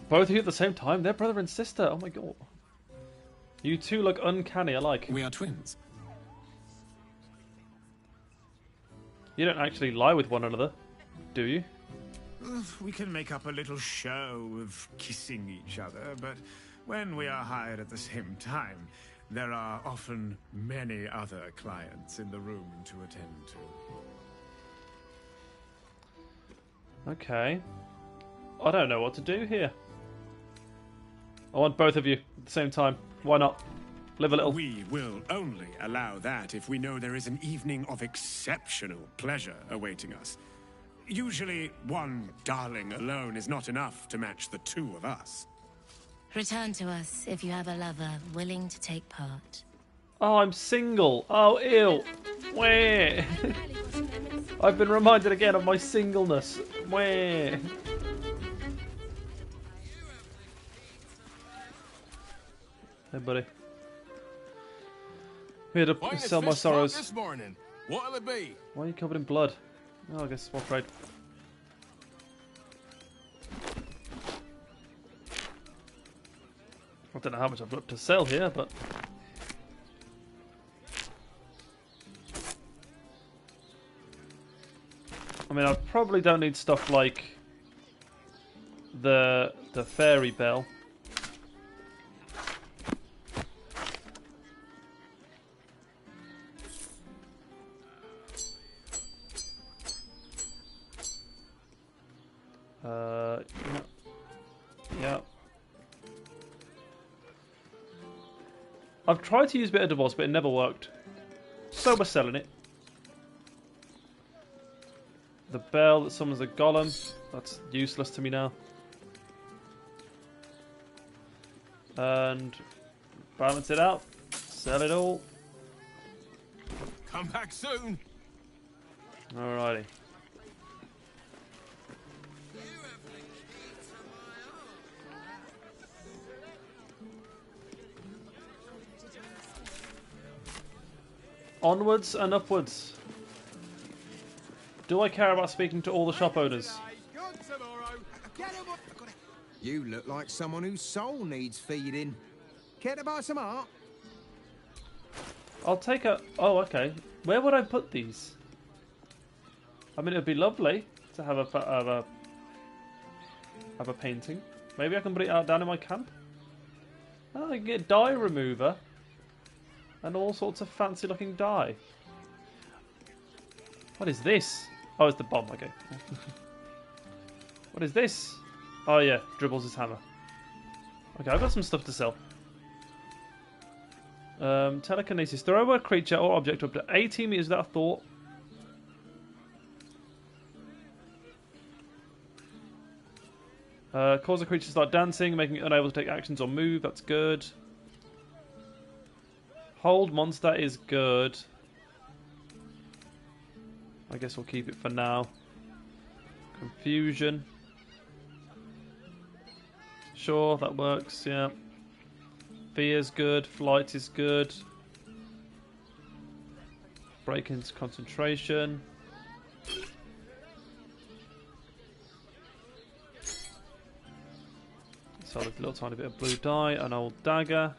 Both of you at the same time? They're brother and sister. Oh my god. You two look uncanny alike. We are twins. You don't actually lie with one another, do you? We can make up a little show of kissing each other, but when we are hired at the same time, there are often many other clients in the room to attend to. Okay. I don't know what to do here. I want both of you at the same time. Why not? Live a little. We will only allow that if we know there is an evening of exceptional pleasure awaiting us. Usually, one darling alone is not enough to match the two of us. Return to us if you have a lover willing to take part. Oh, I'm single. Oh, ew. Where? I've been reminded again of my singleness. Where? Hey, buddy. Here to sell my sorrows. This morning. What'll it be? Why are you covered in blood? Oh, I guess we'll trade. I don't know how much I've got to sell here, but... I mean, I probably don't need stuff like the fairy bell. Yeah. I've tried to use a bit of divorce, but it never worked. So we're selling it. The bell that summons a golem. That's useless to me now. And balance it out. Sell it all. Come back soon. Alrighty. Onwards and upwards. Do I care about speaking to all the shop owners? You look like someone whose soul needs feeding. Care to buy some art? I'll take a... Oh, okay. Where would I put these? I mean, it would be lovely to have a painting. Maybe I can put it out down in my camp. Oh, I can get a dye remover. And all sorts of fancy looking dye. What is this? Oh, it's the bomb, okay. What is this? Oh yeah, dribbles his hammer. Okay, I've got some stuff to sell. Telekinesis. Throw a creature or object up to 18 meters without thought. Cause a creature to start dancing, making it unable to take actions or move. That's good. Hold monster is good. I guess we'll keep it for now. Confusion. Sure, that works, yeah. Fear's good. Flight is good. Break into concentration. So there's a little tiny bit of blue dye, an old dagger.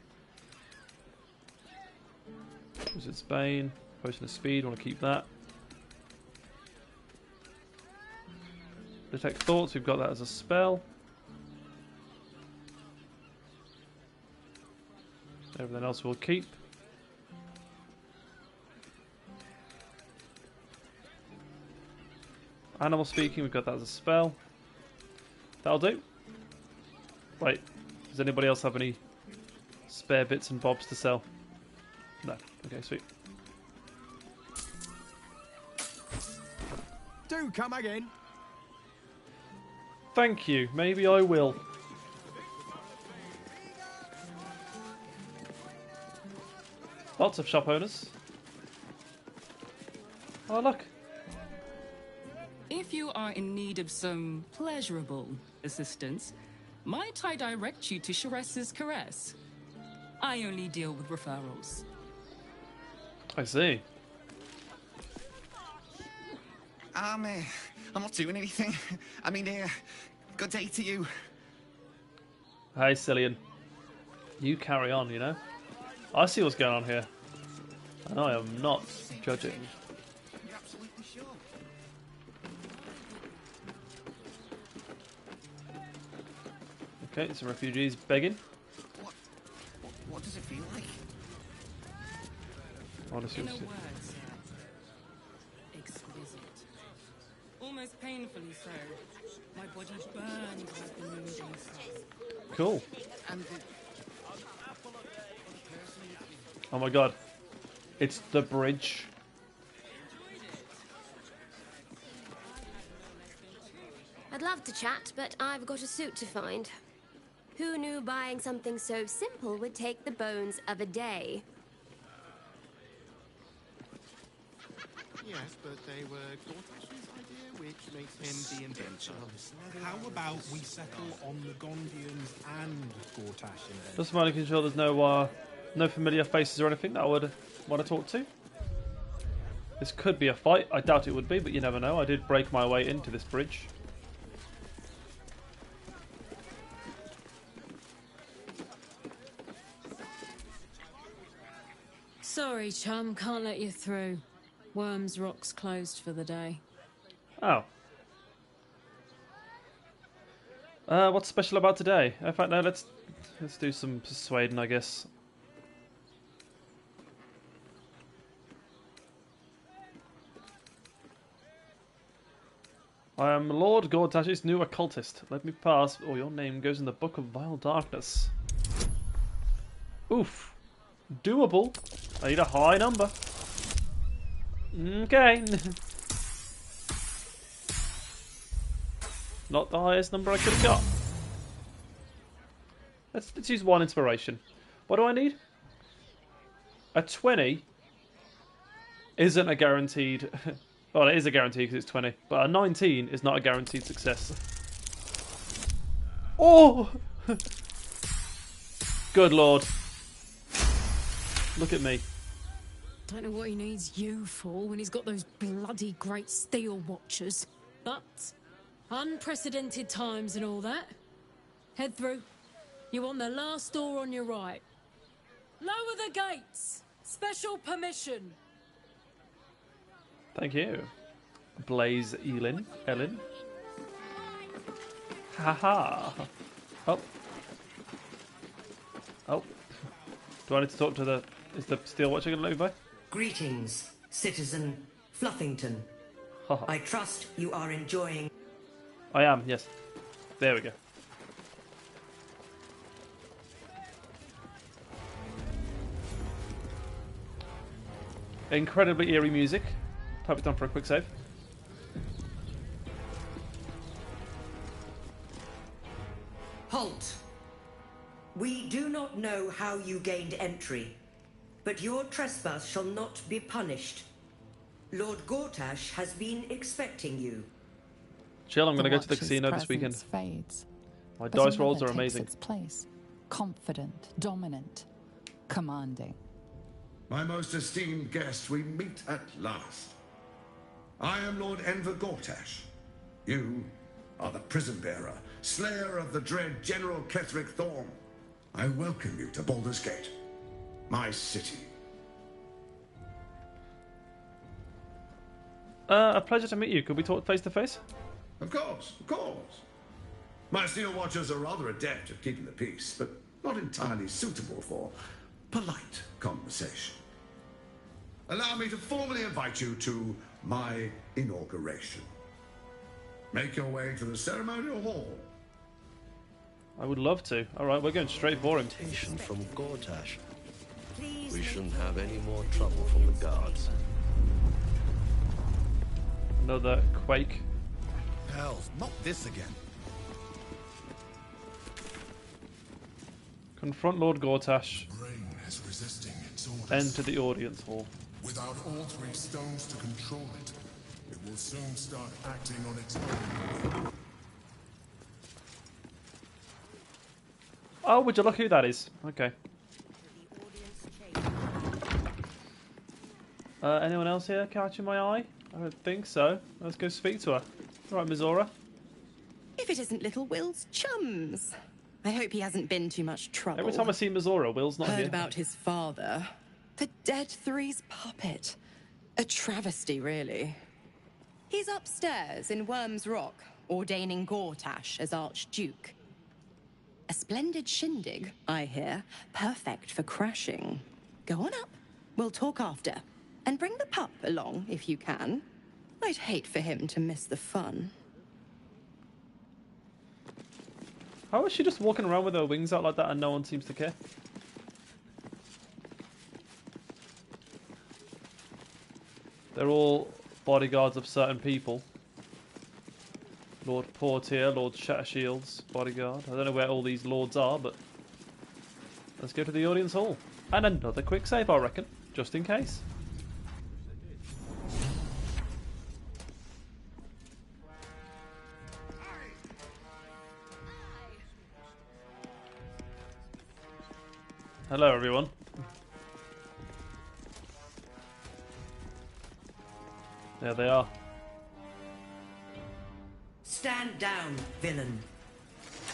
Wizard's Bane, Potion of Speed, want to keep that. Detect Thoughts, we've got that as a spell. Everything else we'll keep. Animal Speaking, we've got that as a spell. That'll do. Wait, does anybody else have any spare bits and bobs to sell? No. Okay, sweet. Do come again. Thank you. Maybe I will. Lots of shop owners. Oh, look. If you are in need of some pleasurable assistance, might I direct you to Sharess's Caress? I only deal with referrals. I see. I'm not doing anything. I mean, good day to you. Hey, Cillian. You carry on, you know? I see what's going on here. And I am not judging. You're absolutely sure? Okay, some refugees begging. What does it feel like? Honestly, In a word, sir. Exquisite. Almost painfully so. My body burned like the moonbeam sun. cool. And Oh my god. It's the bridge. I'd love to chat, but I've got a suit to find. Who knew buying something so simple would take the bones of a day? Yes, but they were Gortash's idea, which makes him the inventor. How about we settle on the Gondians and Gortash inventor? Just making sure there's no familiar faces or anything that I would want to talk to. This could be a fight. I doubt it would be, but you never know. I did break my way into this bridge. Sorry, chum, can't let you through. Worms Rock's closed for the day. Oh. What's special about today? In fact, no, let's do some persuading, I guess. I am Lord Gortash's new occultist. Let me pass, or your name goes in the Book of Vile Darkness. Oof. Doable. I need a high number. Okay. Not the highest number I could have got. Let's use one inspiration. What do I need? A 20 isn't a guaranteed... Well, it is a guarantee because it's 20. But a 19 is not a guaranteed success. Oh! Good lord. Look at me. Don't know what he needs you for when he's got those bloody great steel watchers. But unprecedented times and all that. Head through. You want the last door on your right. Lower the gates. Special permission. Thank you. Blaze Ellen. Haha. Oh. Oh. Do I need to talk to the... Is the steel watcher going to let me by? Greetings, Citizen Fluffington. I trust you are enjoying... I am, yes. There we go. Incredibly eerie music. Hope it's done for a quick save. Halt! We do not know how you gained entry, but your trespass shall not be punished. Lord Gortash has been expecting you. Chill, I'm going to go to the casino this weekend. Fades, My but dice rolls another are takes amazing. its place. Confident, dominant, commanding. My most esteemed guest, we meet at last. I am Lord Enver Gortash. You are the prison bearer, slayer of the dread General Ketheric Thorm. I welcome you to Baldur's Gate, my city. A pleasure to meet you. Could we talk face to face? Of course, of course. My steel watchers are rather adept at keeping the peace, but not entirely suitable for polite conversation. Allow me to formally invite you to my inauguration. Make your way to the ceremonial hall. I would love to. Alright, we're going straight for him. From Gortash. We shouldn't have any more trouble from the guards. Another quake. Hell, not this again. Confront Lord Gortash. Brain is resisting its orders. Enter the audience hall. Without all three stones to control it, it will soon start acting on its own. Oh, would you look who that is? Okay. Anyone else here catching my eye? I don't think so. Let's go speak to her. All right, Mizora. If it isn't little Will's chums. I hope he hasn't been too much trouble. Every time I see Mizora, Will's not Heard here. about his father. The Dead Three's puppet. A travesty, really. He's upstairs in Worm's Rock, ordaining Gortash as Archduke. A splendid shindig, I hear. Perfect for crashing. Go on up. We'll talk after. And bring the pup along, if you can. I'd hate for him to miss the fun. How is she just walking around with her wings out like that and no one seems to care? They're all bodyguards of certain people. Lord Portier, Lord Shattershield's bodyguard. I don't know where all these lords are, but let's go to the audience hall. And another quick save, I reckon, just in case. Hello, everyone. There they are. Stand down, villain.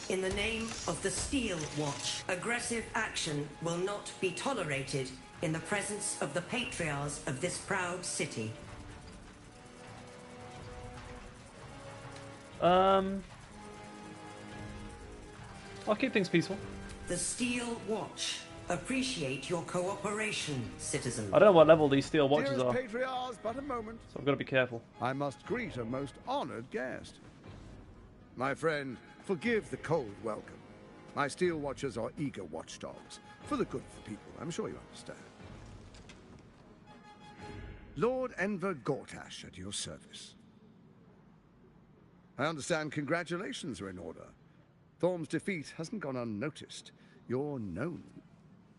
In the name of the Steel Watch, aggressive action will not be tolerated in the presence of the patriarchs of this proud city. I'll keep things peaceful. The Steel Watch appreciate your cooperation, citizen. I don't know what level these steel watches Dearest are, patriarchs, but a moment. so I've got to be careful. I must greet a most honored guest. My friend, forgive the cold welcome. My steel watchers are eager watchdogs. For the good of the people, I'm sure you understand. Lord Enver Gortash at your service. I understand congratulations are in order. Thorm's defeat hasn't gone unnoticed. You're known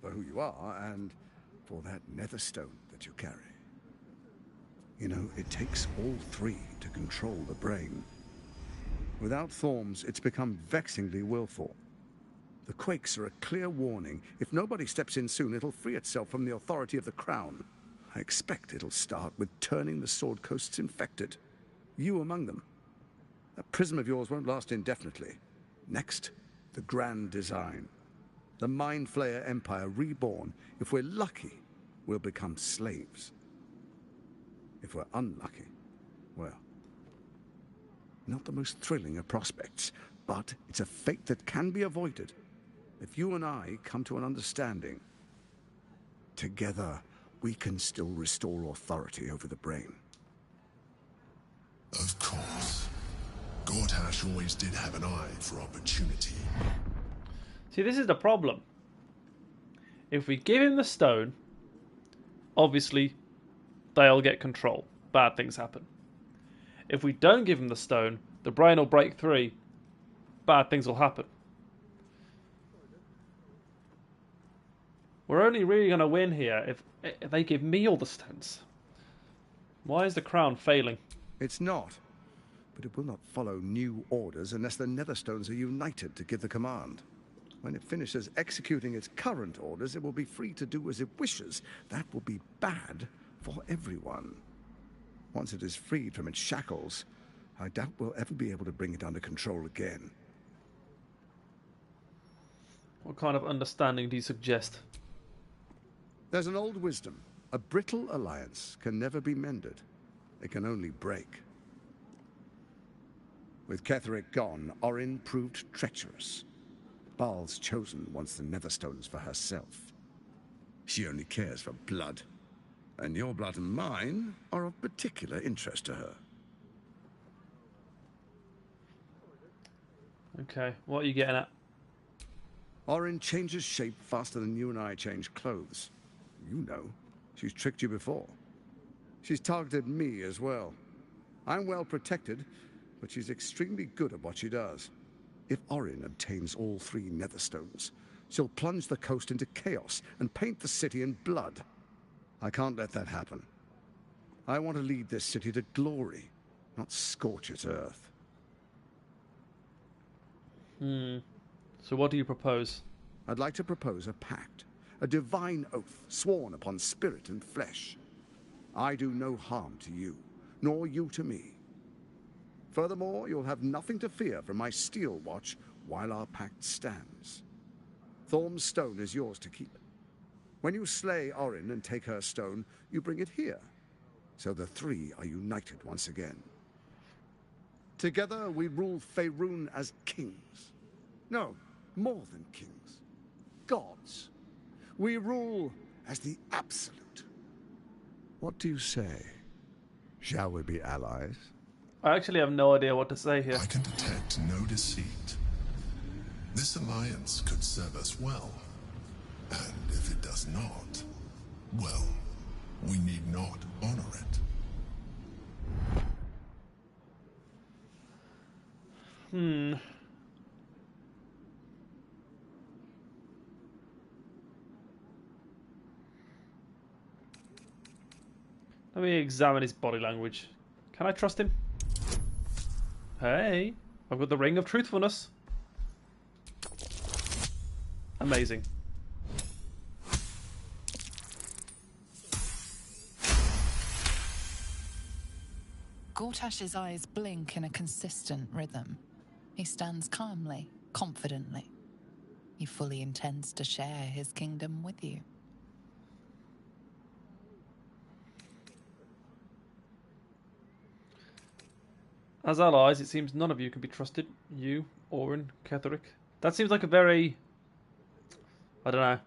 for who you are and for that nether stone that you carry. You know, it takes all three to control the brain. Without Thorm's, it's become vexingly willful. The quakes are a clear warning. If nobody steps in soon, it'll free itself from the authority of the crown. I expect it'll start with turning the Sword Coasts infected. You among them. That prism of yours won't last indefinitely. Next, the grand design. The Mind Flayer Empire reborn. If we're lucky, we'll become slaves. If we're unlucky, well, not the most thrilling of prospects, but it's a fate that can be avoided. If you and I come to an understanding, together we can still restore authority over the brain. Of course. Gortash always did have an eye for opportunity. See, this is the problem. If we give him the stone, obviously they'll get control. Bad things happen. If we don't give him the stone, the brain will break free. Bad things will happen. We're only really going to win here if they give me all the stones. Why is the crown failing? It's not. But it will not follow new orders unless the Netherstones are united to give the command. When it finishes executing its current orders, it will be free to do as it wishes. That will be bad for everyone. Once it is freed from its shackles, I doubt we'll ever be able to bring it under control again. What kind of understanding do you suggest? There's an old wisdom. A brittle alliance can never be mended. It can only break. With Ketheric gone, Ochren proved treacherous. Baal's chosen wants the Netherstones for herself. She only cares for blood. And your blood and mine are of particular interest to her. Okay, what are you getting at? Ochren changes shape faster than you and I change clothes. You know, she's tricked you before. She's targeted me as well. I'm well protected, but she's extremely good at what she does. If Ochren obtains all three Netherstones, she'll plunge the coast into chaos and paint the city in blood. I can't let that happen. I want to lead this city to glory, not scorch its earth. So what do you propose? I'd like to propose a pact, a divine oath sworn upon spirit and flesh. I do no harm to you, nor you to me. Furthermore, you'll have nothing to fear from my steel watch while our pact stands. Thorm's stone is yours to keep. When you slay Ochren and take her stone, you bring it here, so the three are united once again. Together we rule Faerun as kings. No, more than kings. Gods. We rule as the Absolute. What do you say? Shall we be allies? I actually have no idea what to say here. I can detect no deceit. This alliance could serve us well. And if it does not, well, we need not honor it. Let me examine his body language. Can I trust him? Hey, I've got the ring of truthfulness. Amazing. Gortash's eyes blink in a consistent rhythm. He stands calmly, confidently. He fully intends to share his kingdom with you. As allies, it seems none of you can be trusted. You, Ochren, Ketheric. That seems like a very... I don't know.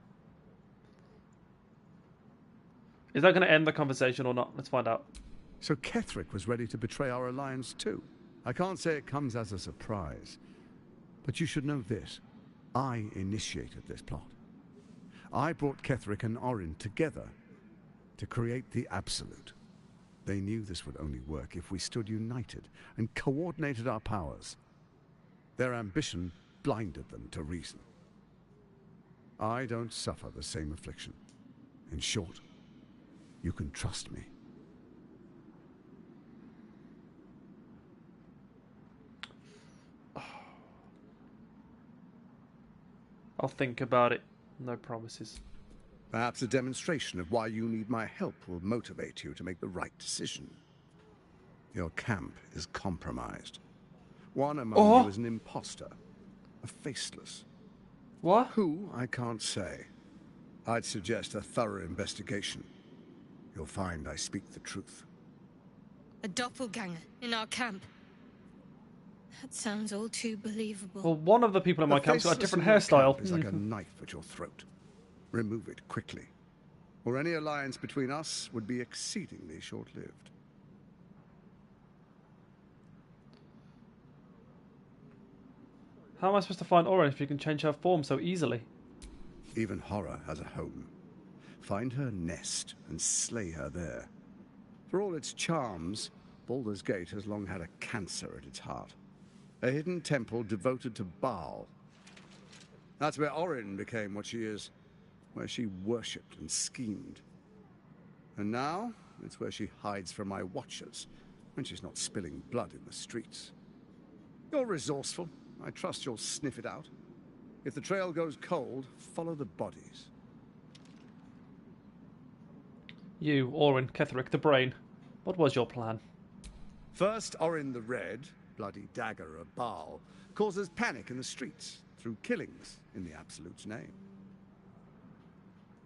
Is that going to end the conversation or not? Let's find out. So Ketheric was ready to betray our alliance too. I can't say it comes as a surprise. But you should know this. I initiated this plot. I brought Ketheric and Ochren together to create the Absolute. They knew this would only work if we stood united and coordinated our powers. Their ambition blinded them to reason. I don't suffer the same affliction. In short, you can trust me. I'll think about it. No promises. Perhaps a demonstration of why you need my help will motivate you to make the right decision. Your camp is compromised. One among you is an imposter, a faceless. What? Who, I can't say. I'd suggest a thorough investigation. You'll find I speak the truth. A doppelganger in our camp. That sounds all too believable. Well, one of the people in my camp's got a different hairstyle. It's like a knife at your throat. Remove it quickly, or any alliance between us would be exceedingly short-lived. How am I supposed to find Ochren if you can change her form so easily? Even horror has a home. Find her nest and slay her there. For all its charms, Baldur's Gate has long had a cancer at its heart. A hidden temple devoted to Baal. That's where Ochren became what she is, where she worshipped and schemed. And now, it's where she hides from my watchers, when she's not spilling blood in the streets. You're resourceful. I trust you'll sniff it out. If the trail goes cold, follow the bodies. You, Ochren, Ketheric, the brain. What was your plan? First, Ochren the Red, bloody dagger of Baal, causes panic in the streets through killings in the Absolute's name.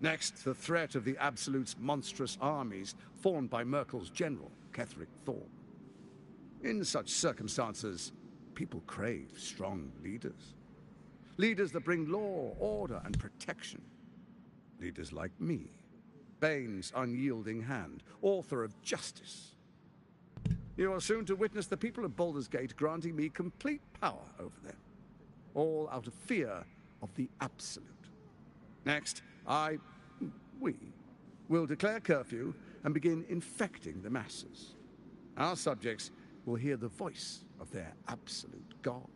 Next, the threat of the Absolute's monstrous armies formed by Merkel's general, Ketheric Thorm. In such circumstances, people crave strong leaders. Leaders that bring law, order, and protection. Leaders like me, Bane's unyielding hand, author of justice. You are soon to witness the people of Baldur's Gate granting me complete power over them, all out of fear of the Absolute. Next, we will declare curfew and begin infecting the masses. Our subjects will hear the voice of their absolute God.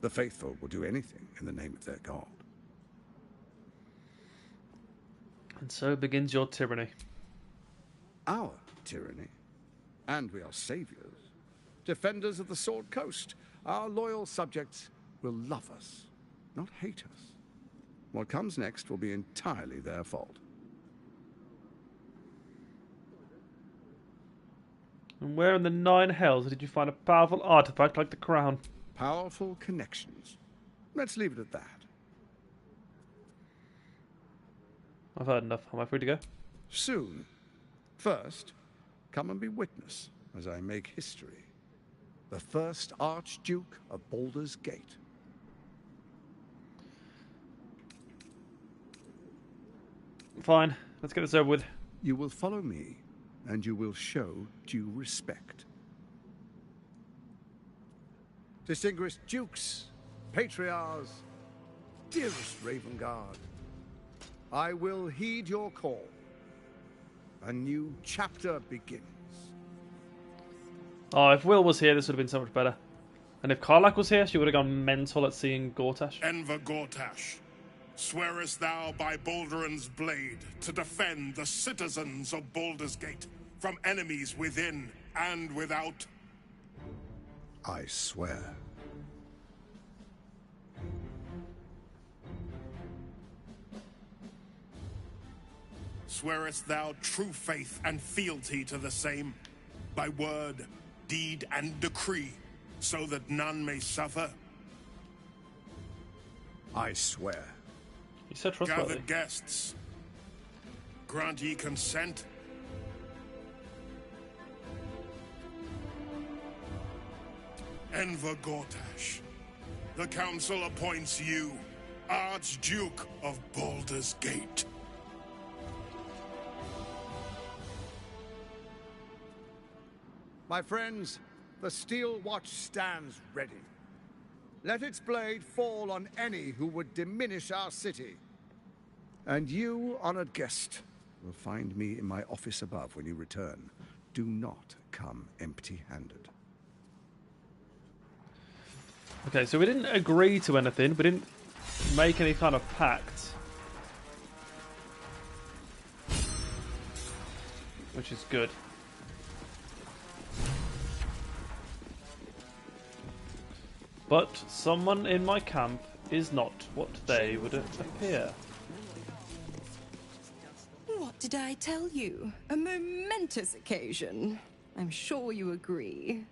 The faithful will do anything in the name of their God. And so begins your tyranny. Our tyranny. And we are saviors. Defenders of the Sword Coast. Our loyal subjects will love us, not hate us. What comes next will be entirely their fault. And where in the Nine Hells did you find a powerful artifact like the crown? Powerful connections. Let's leave it at that. I've heard enough. Am I free to go? Soon. First, come and be witness as I make history. The first Archduke of Baldur's Gate. Fine. Let's get this over with. You will follow me, and you will show due respect. Distinguished dukes, patriarchs, dearest Ravengard, I will heed your call. A new chapter begins. Oh, if Will was here, this would have been so much better. And if Karlach was here, she would have gone mental at seeing Gortash. Enver Gortash, swearest thou by Balduran's blade to defend the citizens of Baldur's Gate from enemies within and without? I swear. Swearest thou true faith and fealty to the same, by word, deed, and decree, so that none may suffer? I swear. He's so trustworthy. Gathered guests, grant ye consent? Enver Gortash, the council appoints you Archduke of Baldur's Gate. My friends, the steel watch stands ready. Let its blade fall on any who would diminish our city. And you, honored guest, will find me in my office above when you return. Do not come empty-handed. Okay, so we didn't agree to anything. We didn't make any kind of pact. Which is good. But someone in my camp is not what they would appear. What did I tell you? A momentous occasion. I'm sure you agree.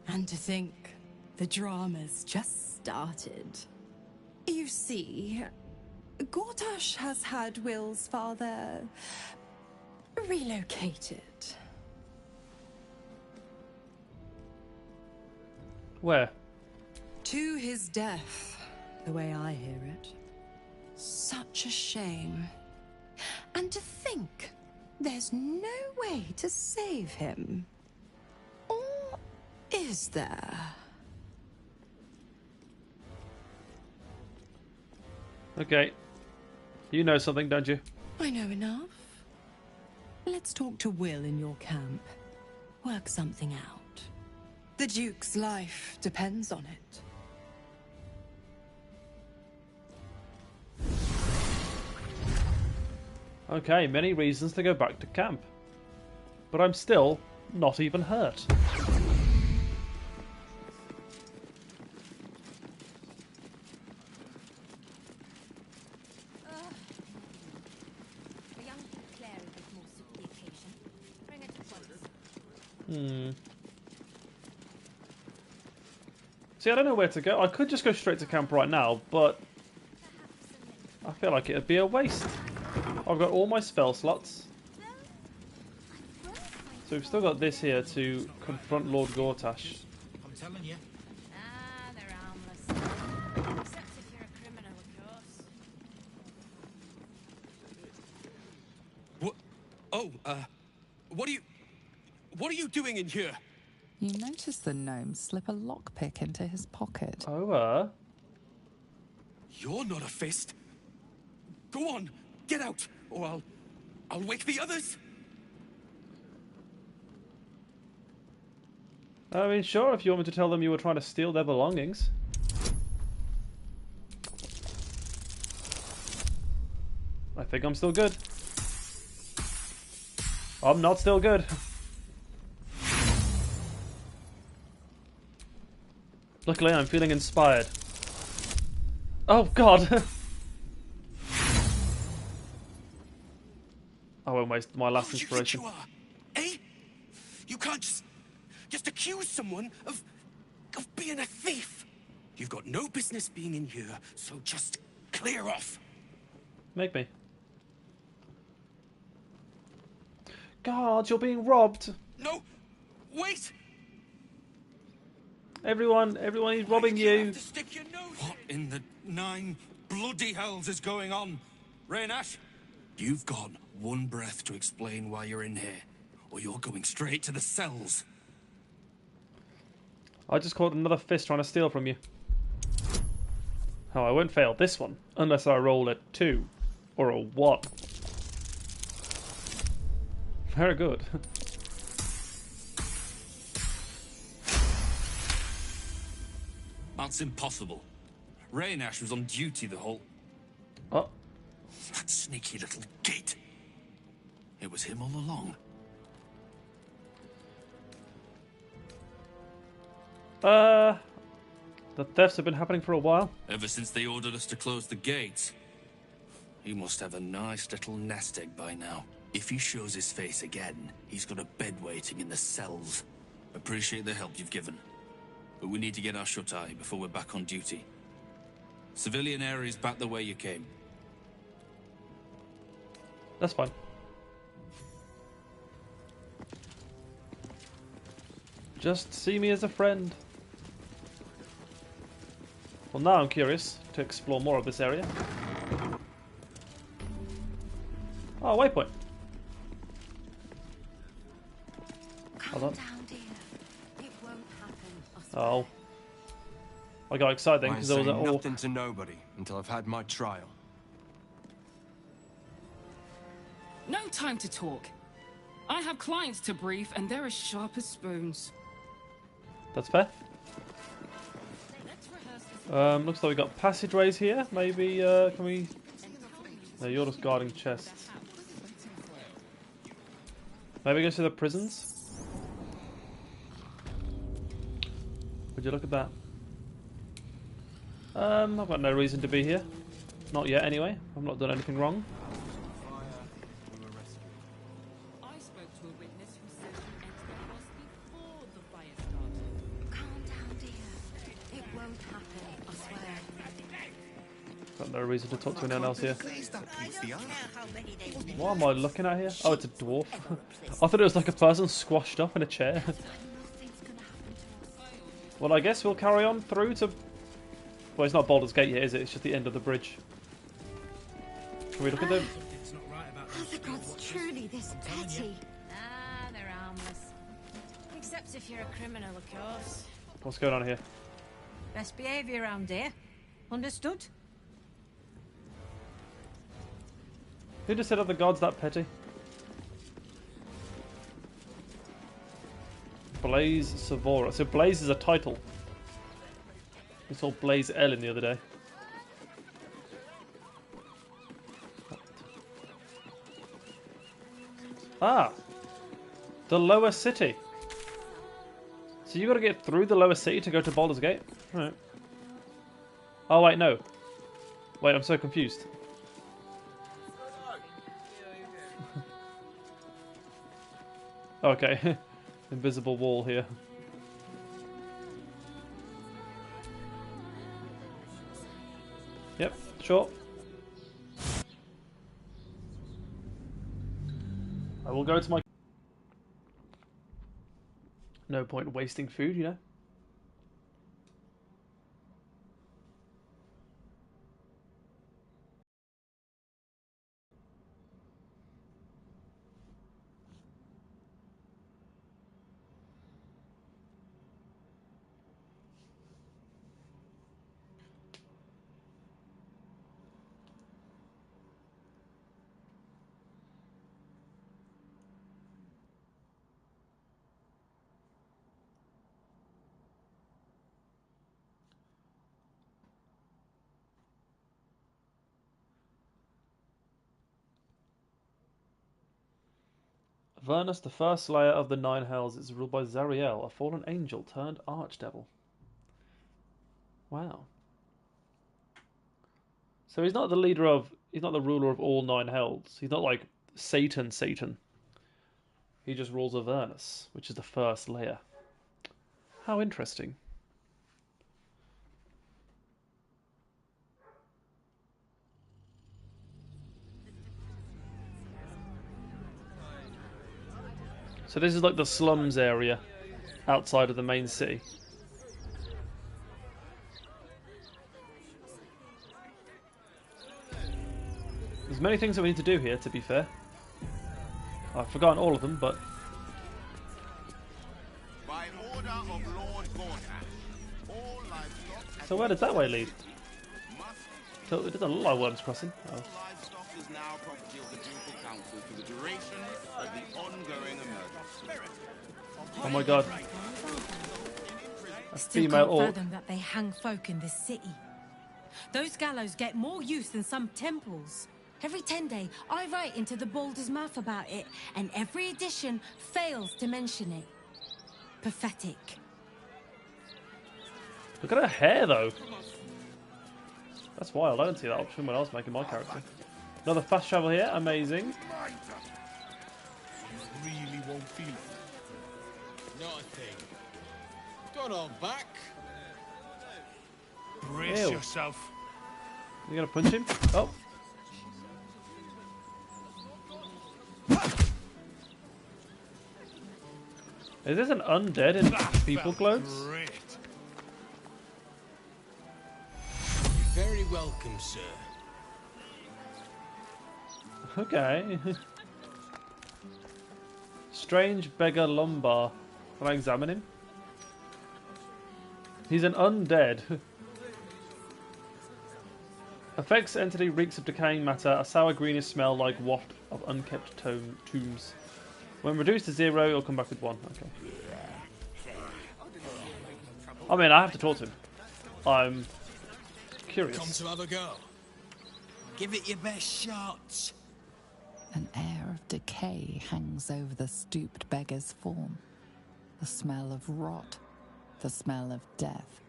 And to think, the drama's just started. You see, Gortash has had Will's father relocated. Where? To his death, the way I hear it. Such a shame. And to think, there's no way to save him. Or is there? Okay. You know something, don't you? I know enough. Let's talk to Will in your camp. Work something out. The Duke's life depends on it. Okay, many reasons to go back to camp. But I'm still not even hurt. See, I don't know where to go. I could just go straight to camp right now, but I feel like it'd be a waste. I've got all my spell slots. So we've still got this here to confront Lord Gortash. I'm telling you. Ah, they're harmless. Except if you're a criminal, of course. What? Oh, what are you doing in here? You notice the gnome slip a lockpick into his pocket. Oh, You're not a fist. Go on, get out, or I'll wake the others. I mean, sure, if you want me to tell them you were trying to steal their belongings. I think I'm still good. I'm not still good. Luckily, I'm feeling inspired. Oh, God! I won't waste my last inspiration. Eh? You can't just accuse someone of being a thief. You've got no business being in here, so just clear off. Make me. Guards, you're being robbed. No, wait. Everyone is robbing you. What in the 9 bloody hells is going on? Raynash, you've got one breath to explain why you're in here, or you're going straight to the cells. I just caught another fist trying to steal from you. Oh, I won't fail this one, unless I roll a 2 or a 1. Very good. That's impossible. Raynash was on duty the whole... Oh. That sneaky little git. It was him all along. The thefts have been happening for a while. Ever since they ordered us to close the gates. He must have a nice little nest egg by now. If he shows his face again, he's got a bed waiting in the cells. Appreciate the help you've given. But we need to get our shut-eye before we're back on duty. Civilian areas back the way you came. That's fine. Just see me as a friend. Well, now I'm curious to explore more of this area. Oh, waypoint. Hold on. Oh. I got excited then because there was that nothing to nobody until I've had my trial. No time to talk. I have clients to brief, and they're as sharp as spoons. That's fair. Looks like we got passageways here. Maybe, can we... No, you're just guarding chests. Maybe go to the prisons? Would you look at that? I've got no reason to be here. Not yet, anyway. I've not done anything wrong. I spoke to a witness who said you entered the house before the fire started. Calm down, dear. It won't happen, I swear. Got no reason to talk to anyone else here. What am I looking at here? Oh, it's a dwarf. I thought it was like a person squashed up in a chair. Well, I guess we'll carry on through to... Well, it's not Baldur's Gate yet, is it? It's just the end of the bridge. Can we look at them? Are the gods truly this petty? Ah, they're harmless. Except if you're a criminal, of course. What's going on here? Best behaviour around here. Understood? Who just said are the gods that petty? Blaze Savora. So Blaze is a title. We saw Blaze Ellen the other day. Ah! The lower city. So you got to get through the lower city to go to Baldur's Gate? Right. Oh wait, no. Wait, I'm so confused. Okay. Invisible wall here. Yep, sure. I will go to my... No point wasting food, you know? Avernus, the first slayer of the Nine Hells, is ruled by Zariel, a fallen angel turned archdevil. Wow. So he's not the leader of... He's not the ruler of all Nine Hells. He's not like Satan. He just rules Avernus, which is the first layer. How interesting. So this is like the slums area outside of the main city. There's many things that we need to do here, to be fair. I've forgotten all of them, but... By order of Lord Gortash, all livestock... So where does that way lead? So it doesn't look like Worm's Crossing. Oh. Livestock is now property of the Ducal Council for the duration of the ongoing emergency. Oh my god. A Still female can't orc. fathom that they hang folk in this city. Those gallows get more use than some temples. Every 10 day, I write into the Baldur's mouth about it, and every edition fails to mention it. Pathetic. Look at her hair, though. That's wild. I didn't see that option when I was making my character. Another fast travel here. Amazing. Really won't feel it. Not a thing. Don't hold back. Brace Ew. yourself. You gonna punch him? Oh. Is this an undead in people clothes? Great. You're very welcome, sir. Okay. Strange beggar Lumbar. Can I examine him? He's an undead. Affects entity, reeks of decaying matter, a sour greenish smell like waft of unkept tombs. When reduced to 0, it'll come back with 1. Okay. I mean, I have to talk to him. I'm curious. Come to have a go. Give it your best shot. An air of decay hangs over the stooped beggar's form. The smell of rot. The smell of death.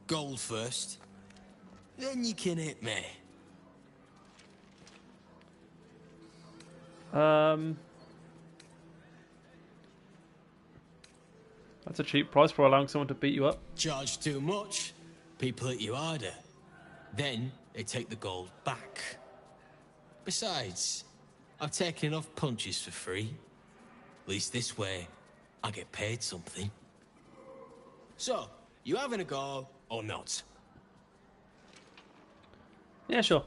Gold first. Then you can hit me. That's a cheap price for allowing someone to beat you up. Charge too much, people hit you harder. Then they take the gold back. Besides, I've taken enough punches for free. At least this way, I get paid something. So, you having a go or not? Yeah, sure.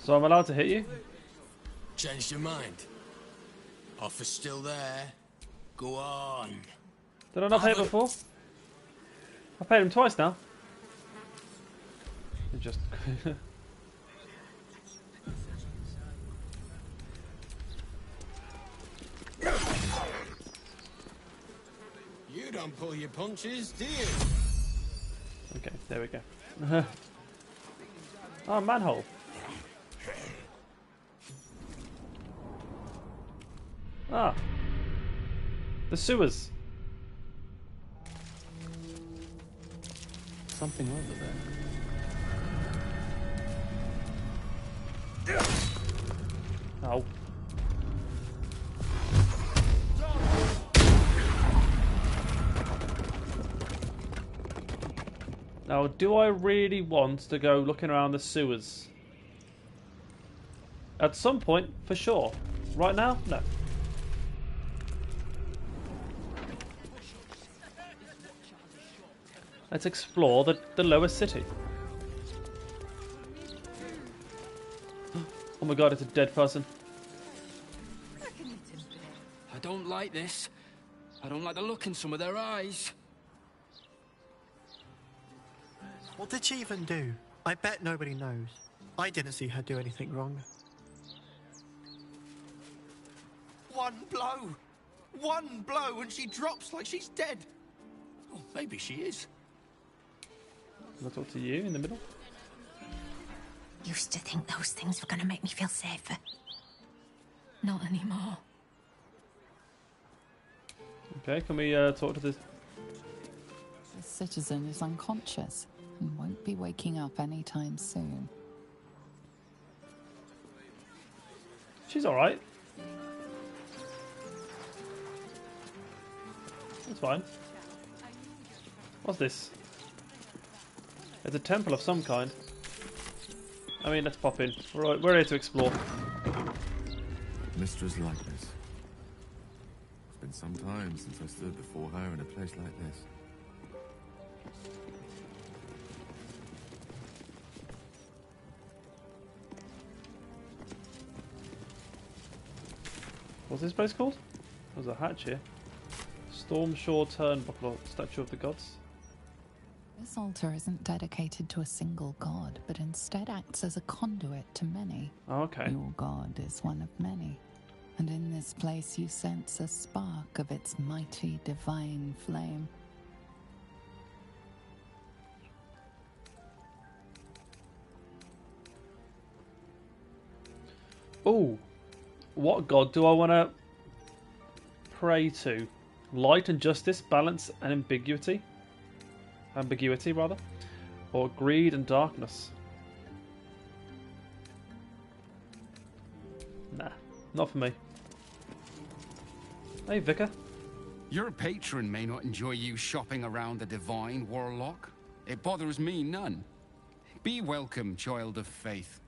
So I'm allowed to hit you? Changed your mind? Offer's still there. Go on. Did I not pay it before? I paid him twice now. It just... You don't pull your punches, do you? Okay, there we go. Oh, manhole. Ah. The sewers. Something over there. Ow. Now, do I really want to go looking around the sewers? At some point, for sure. Right now, no. Let's explore the lower city. Oh my god, it's a dead person. I don't like this. I don't like the look in some of their eyes. What did she even do? I bet nobody knows. I didn't see her do anything wrong. One blow! One blow and she drops like she's dead! Oh, maybe she is. Can I talk to you in the middle? Used to think those things were going to make me feel safer. Not anymore. Okay, can we talk to this? The citizen is unconscious and won't won't be waking up anytime soon. She's alright. That's fine. What's this? It's a temple of some kind. I mean, let's pop in. We're here to explore. Mistress likeness. It's been some time since I stood before her in a place like this. What's this place called? There's a hatch here. Stormshore Turnbuckle, Statue of the Gods. This altar isn't dedicated to a single god, but instead acts as a conduit to many. Oh, okay. Your god is one of many. And in this place you sense a spark of its mighty divine flame. Oh, what god do I want to pray to? Light and justice, balance and ambiguity, or greed and darkness? Nah, not for me. Hey, Vicar. Your patron may not enjoy you shopping around the divine, Warlorc. It bothers me none. Be welcome, child of faith.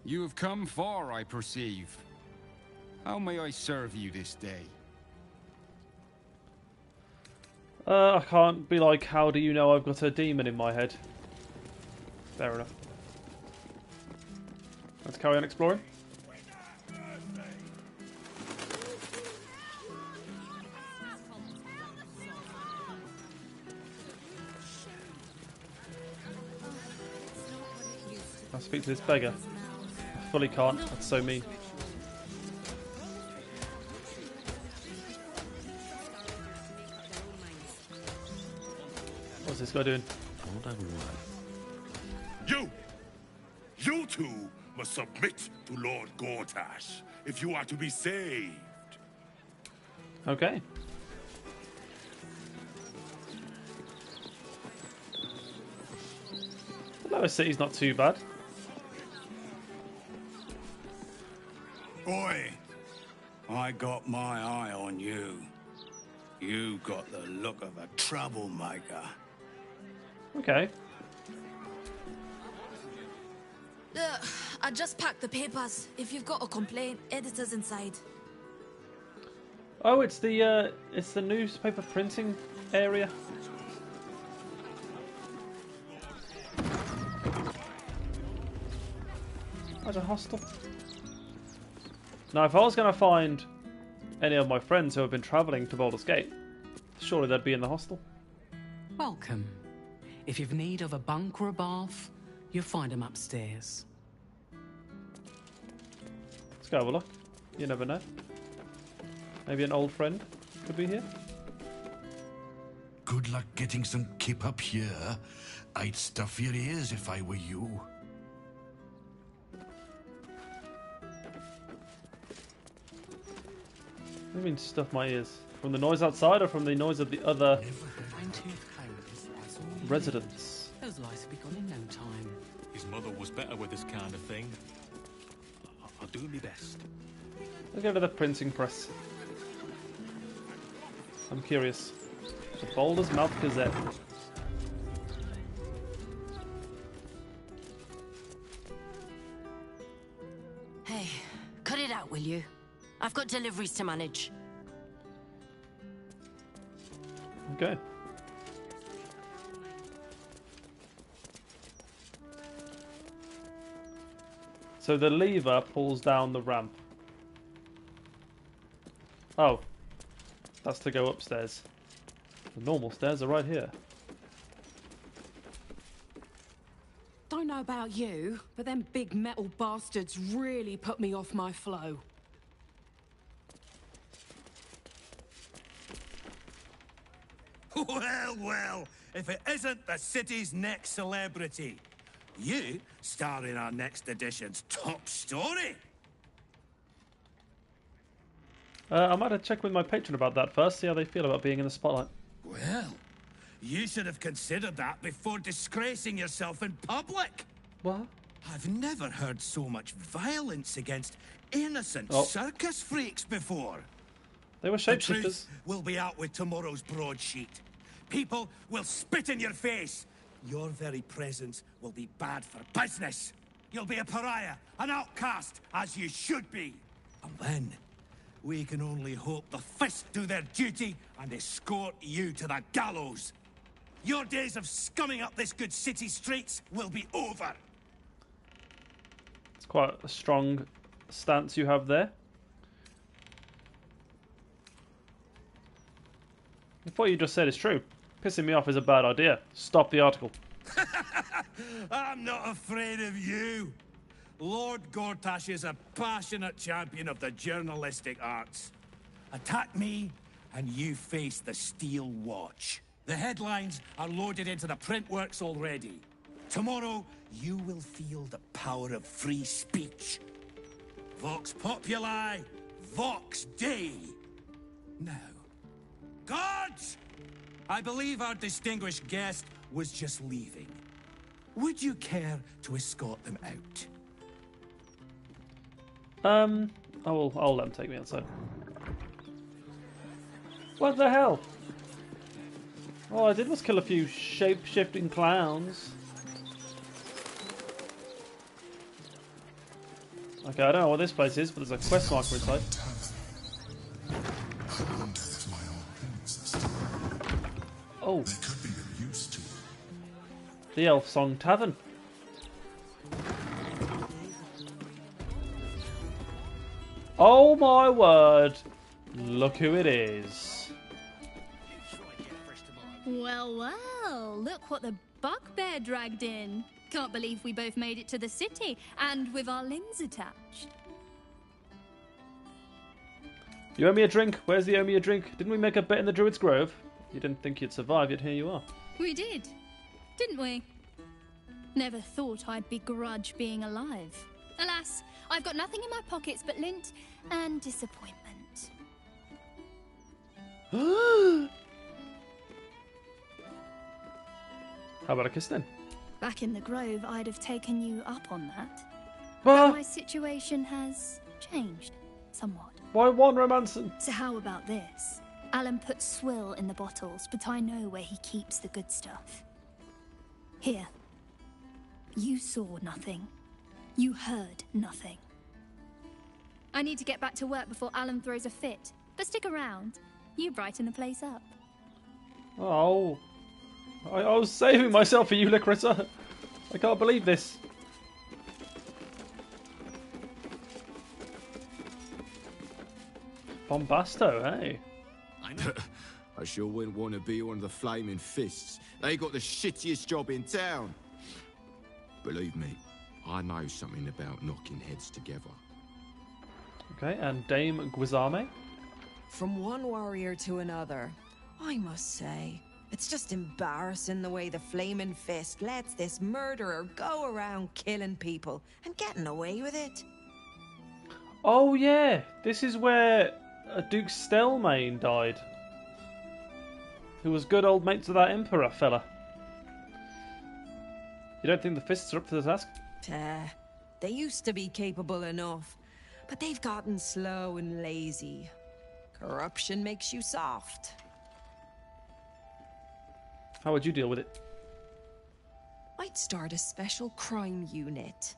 You have come far, I perceive. How may I serve you this day? I can't be like, how do you know I've got a demon in my head? Fair enough. Let's carry on exploring. I'll speak to this beggar. I fully can't, that's so mean. What's this guy doing? You two must submit to Lord Gortash if you are to be saved. Okay. The lower city's not too bad. Oi! I got my eye on you. You got the look of a troublemaker. Okay. I just packed the papers. If you've got a complaint, editor's inside. Oh, it's the newspaper printing area. There's a hostel. Now, if I was going to find any of my friends who have been travelling to Baldur's Gate, surely they'd be in the hostel. Welcome. If you've need of a bunk or a bath, you'll find them upstairs. Let's go have a look. You never know. Maybe an old friend could be here. Good luck getting some kip up here. I'd stuff your ears if I were you. What do you mean stuff my ears? From the noise outside or from the noise of the other residents? Those lights will be gone in no time. His mother was better with this kind of thing. I'll do my best. Let's go to the printing press. I'm curious. The Baldur's Mouth Gazette. Hey, cut it out, will you? I've got deliveries to manage. Okay. So the lever pulls down the ramp. Oh. That's to go upstairs. The normal stairs are right here. Don't know about you, but them big metal bastards really put me off my flow. Well, if it isn't the city's next celebrity. You star in our next edition's top story. I might have to check with my patron about that first, see how they feel about being in the spotlight. Well, You should have considered that before disgracing yourself in public. What? I've never heard so much violence against innocent Oh. circus freaks before. They were The shapeshifters. truth will be out with tomorrow's broadsheet. People will spit in your face. Your very presence will be bad for business. You'll be a pariah, an outcast, as you should be. And then, we can only hope the Fist do their duty and escort you to the gallows. Your days of scumming up this good city streets will be over. It's quite a strong stance you have there. If what you just said is true, pissing me off is a bad idea. Stop the article. I'm not afraid of you. Lord Gortash is a passionate champion of the journalistic arts. Attack me, and you face the Steel Watch. The headlines are loaded into the print works already. Tomorrow, you will feel the power of free speech. Vox Populi, Vox Dei. Now, guards! I believe our distinguished guest was just leaving. Would you care to escort them out? I'll let them take me outside. What the hell? All I did was kill a few shape-shifting clowns. Okay, I don't know what this place is, but there's a quest marker inside. Oh. The Elf Song Tavern. Oh my word! Look who it is. Well, well, look what the bugbear dragged in. Can't believe we both made it to the city, and with our limbs attached. You owe me a drink. Where's the owe me a drink? Didn't we make a bet in the Druid's Grove? You didn't think you'd survive, yet here you are. We did, didn't we? Never thought I'd begrudge being alive. Alas, I've got nothing in my pockets but lint and disappointment. How about a kiss then? Back in the Grove, I'd have taken you up on that. Well, But my situation has changed somewhat. Why one romancing? So how about this? Alan put swill in the bottles, but I know where he keeps the good stuff. Here. You saw nothing. You heard nothing. I need to get back to work before Alan throws a fit. But stick around. You brighten the place up. Oh. I was saving myself for you, Licarissa. I can't believe this. Bombasto, hey? I sure wouldn't want to be one of the Flaming Fists. They got the shittiest job in town. Believe me, I know something about knocking heads together. Okay, and Dame Guizame? From one warrior to another, I must say, it's just embarrassing the way the Flaming Fist lets this murderer go around killing people and getting away with it. Oh yeah, this is where Duke Stelmane died. Who was good old mates with that Emperor fella. You don't think the Fists are up to the task? They used to be capable enough, but they've gotten slow and lazy. Corruption makes you soft. How would you deal with it? I'd start a special crime unit.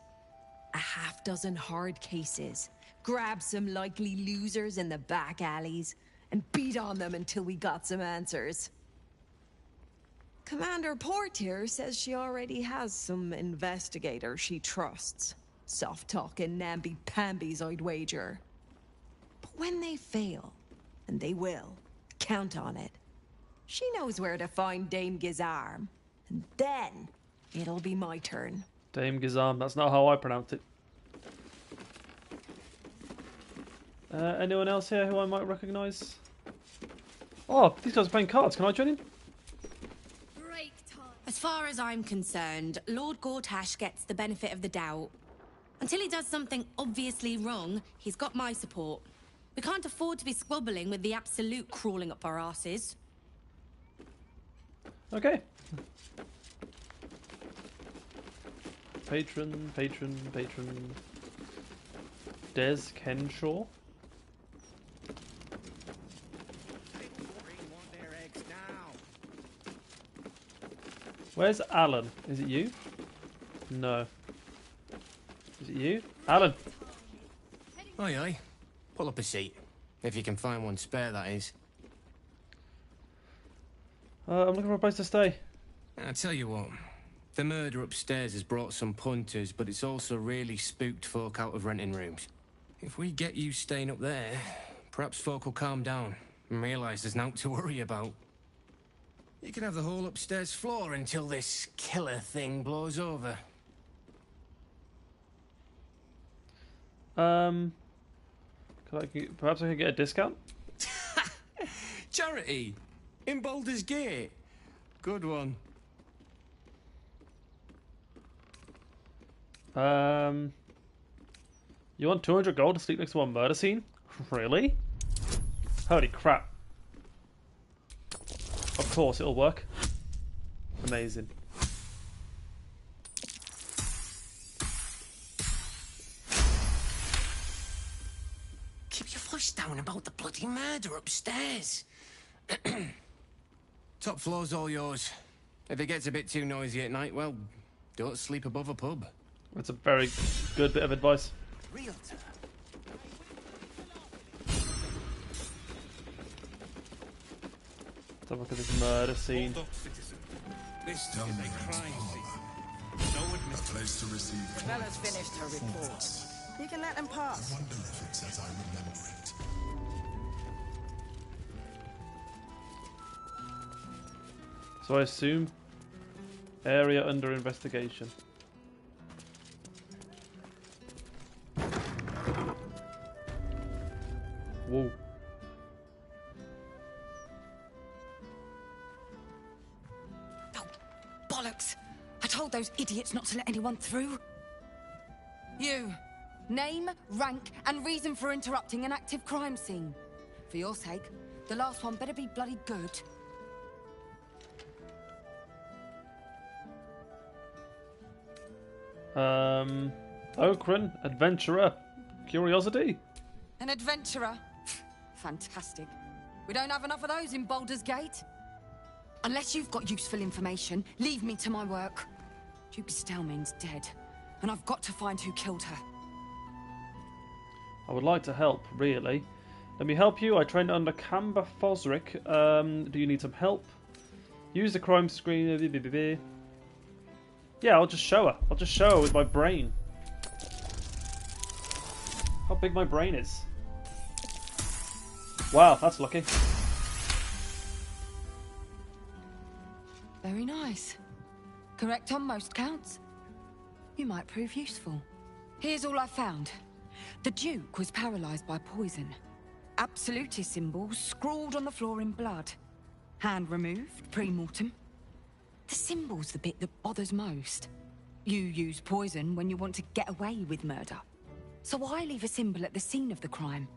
A half-dozen hard cases. Grab some likely losers in the back alleys and beat on them until we got some answers. Commander Portier says she already has some investigators she trusts. Soft-talking namby-pambies, I'd wager. But when they fail, and they will, count on it. She knows where to find Dame Gizarm, and then it'll be my turn. Dame Gizarm, that's not how I pronounce it. Anyone else here who I might recognise? Oh, these guys are playing cards. Can I join in? As far as I'm concerned, Lord Gortash gets the benefit of the doubt. Until he does something obviously wrong, he's got my support. We can't afford to be squabbling with the Absolute crawling up our asses. Okay. Patron. Des Kenshaw. Where's Alan? Is it you? No. Is it you? Alan! Aye, aye. Pull up a seat. If you can find one spare, that is. I'm looking for a place to stay. I tell you what. The murder upstairs has brought some punters, but it's also really spooked folk out of renting rooms. If we get you staying up there, perhaps folk will calm down and realise there's naught to worry about. You can have the whole upstairs floor until this killer thing blows over. Perhaps I could get a discount? Charity! In Baldur's Gate! Good one. You want 200 gold to sleep next to one murder scene? Really? Holy crap. Of course it'll work. Amazing. Keep your voice down about the bloody murder upstairs. Top floor's all yours. If it gets a bit too noisy at night, well, don't sleep above a pub. That's a very good bit of advice. Realtor. Let's have a look at this murder scene. This is a crime scene. No A place to receive. Bella's finished her report. You can let him pass. I wonder if it's as I remember it. So I assume area under investigation. Whoa. Oh, bollocks! I told those idiots not to let anyone through. You. Name, rank, and reason for interrupting an active crime scene. For your sake, the last one better be bloody good. Ochren, adventurer, curiosity. An adventurer? Fantastic. We don't have enough of those in Baldur's Gate. Unless you've got useful information, leave me to my work. Duke Stelmane's dead, and I've got to find who killed her. I would like to help, really. Let me help you. I trained under Camber Fosric. Do you need some help? Use the crime screen. Yeah, I'll just show her. I'll just show her with my brain. How big my brain is. Wow, that's lucky. Very nice. Correct on most counts. You might prove useful. Here's all I found. The Duke was paralysed by poison. Absolutist symbols scrawled on the floor in blood. Hand removed, pre-mortem. The symbol's the bit that bothers most. You use poison when you want to get away with murder. So why leave a symbol at the scene of the crime?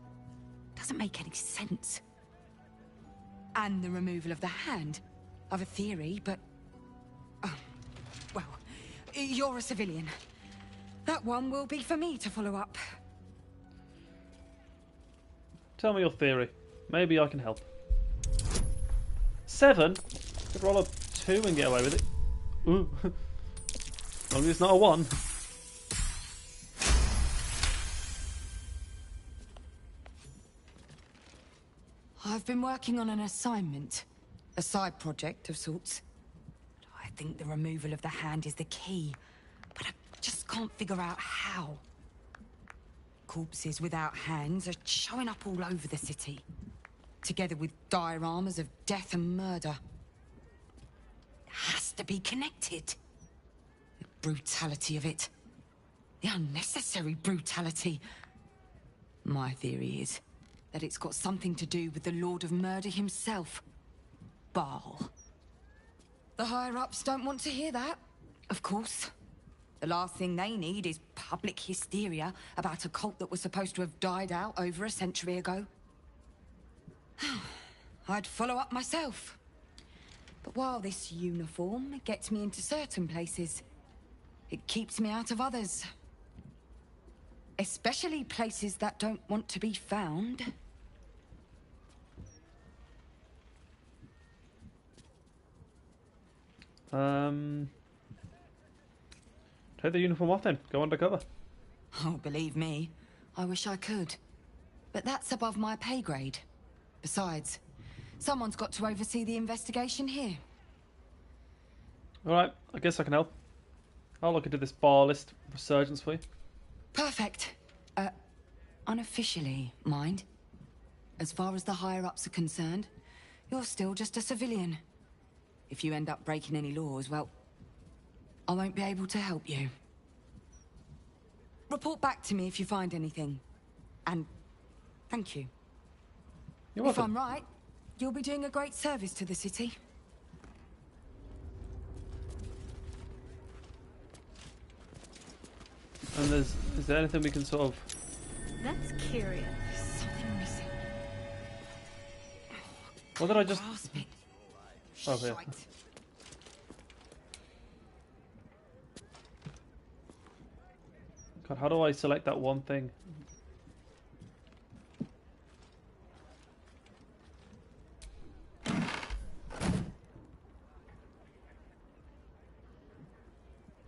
Doesn't make any sense. And the removal of the hand. I've a theory, but... Oh, well, you're a civilian. That one will be for me to follow up. Tell me your theory. Maybe I can help. 7? Could roll a 2 and get away with it. Ooh. As long as it's not a 1. I've been working on an assignment. A side project of sorts. I think the removal of the hand is the key. But I just can't figure out how. Corpses without hands are showing up all over the city. Together with dioramas of death and murder. It has to be connected. The brutality of it. The unnecessary brutality. My theory is that it's got something to do with the Lord of Murder himself. Baal. The higher-ups don't want to hear that, of course. The last thing they need is public hysteria about a cult that was supposed to have died out over a century ago. I'd follow up myself. But while this uniform gets me into certain places, it keeps me out of others. Especially places that don't want to be found. Take the uniform off then. Go undercover. Oh, believe me, I wish I could. But that's above my pay grade. Besides, someone's got to oversee the investigation here. Alright, I guess I can help. I'll look into this bar list resurgence for you. Perfect. Unofficially, mind. As far as the higher-ups are concerned, you're still just a civilian. If you end up breaking any laws, well, I won't be able to help you. Report back to me if you find anything. And thank you. You're welcome. If I'm right, you'll be doing a great service to the city. And is there anything we can sort of... That's curious. Something missing. What did I just... Oh, yeah. God, how do I select that one thing?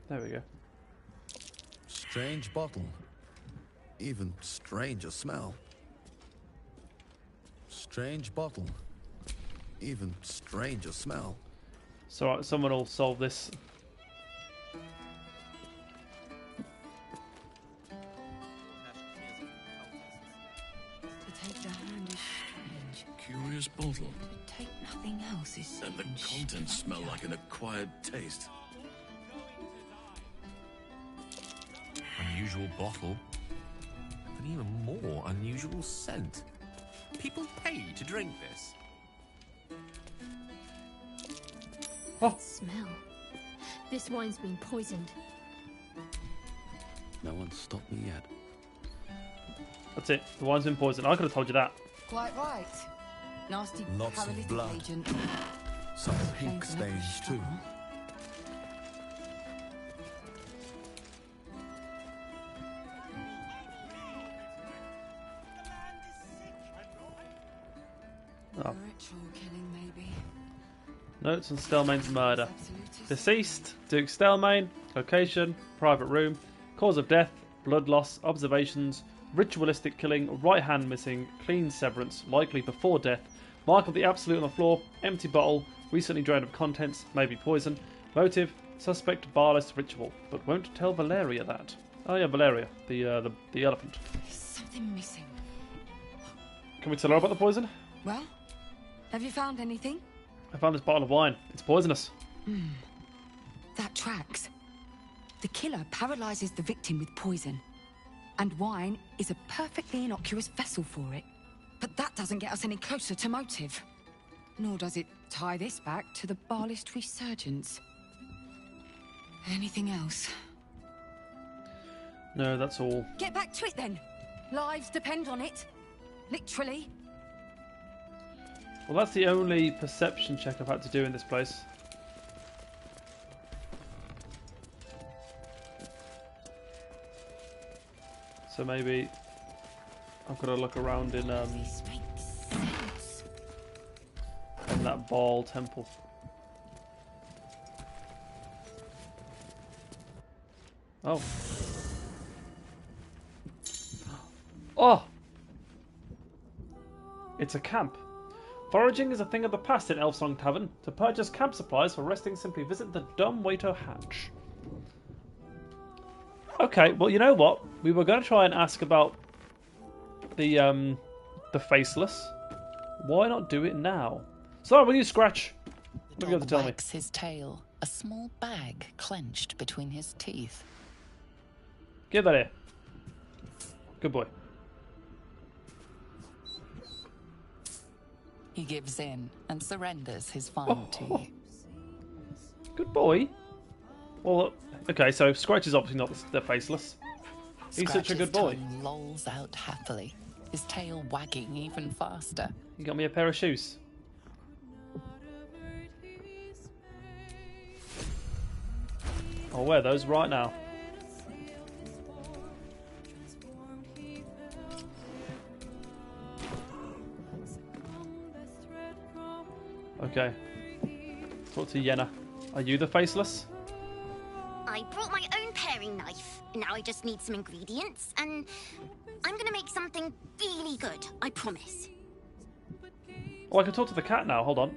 There we go. Strange bottle. Even stranger smell. Strange bottle. Even stranger smell. So someone will solve this. To take the hand is strange. Curious bottle. To take nothing else is And the contents smell like an acquired taste. Unusual bottle, but even more unusual scent. People pay to drink this. Oh. Smell. This wine's been poisoned. No one's stopped me yet. That's it. The wine's been poisoned. I could have told you that. Quite right. Nasty Lots of paralytic blood. agent. Some pink stains too. Oh. Ritual killing, maybe. Notes on Stelmane's murder. Deceased, Duke Stelmane. Location, private room. Cause of death, blood loss. Observations, ritualistic killing. Right hand missing. Clean severance, likely before death. Mark of the absolute on the floor. Empty bottle, recently drained of contents, maybe poison. Motive, suspect barless ritual. But won't tell Valeria that. Oh yeah, Valeria, the elephant. There's something missing. Can we tell her about the poison? Well, have you found anything? I found this bottle of wine. It's poisonous. That tracks. The killer paralyzes the victim with poison. And wine is a perfectly innocuous vessel for it. But that doesn't get us any closer to motive. Nor does it tie this back to the Barlist resurgence. Anything else? No, that's all. Get back to it then. Lives depend on it. Literally. Well, that's the only perception check I've had to do in this place. So maybe I've got to look around in that Baal temple. Oh. Oh! It's a camp. Foraging is a thing of the past in Elfsong Tavern. To purchase camp supplies for resting, simply visit the dumbwaiter hatch. Okay, well, you know what? We were going to try and ask about the faceless. Why not do it now? Sorry, will you scratch? What have you got to tell me? Wags his tail, a small bag clenched between his teeth. Give that here. Good boy. He gives in and surrenders his find to you. Good boy. Well, okay, so Scratch is obviously not the faceless. He's such a good boy. Tongue lolls out happily, his tail wagging even faster. You got me a pair of shoes. I'll wear those right now. Okay. Talk to Yenna. Are you the Faceless? I brought my own paring knife. Now I just need some ingredients, and I'm gonna make something really good, I promise. Oh, I can talk to the cat now. Hold on.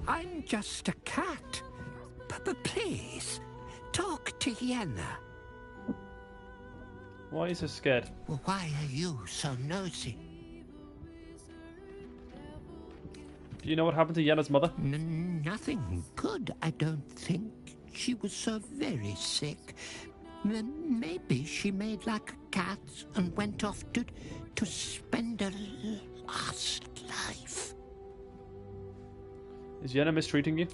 I'm just a cat. But please, talk to Yenna. Why are you so scared? Well, why are you so nosy? Do you know what happened to Yenna's mother? Nothing good, I don't think. She was so very sick. Maybe she made like a cat and went off to spend her last life. Is Yenna mistreating you?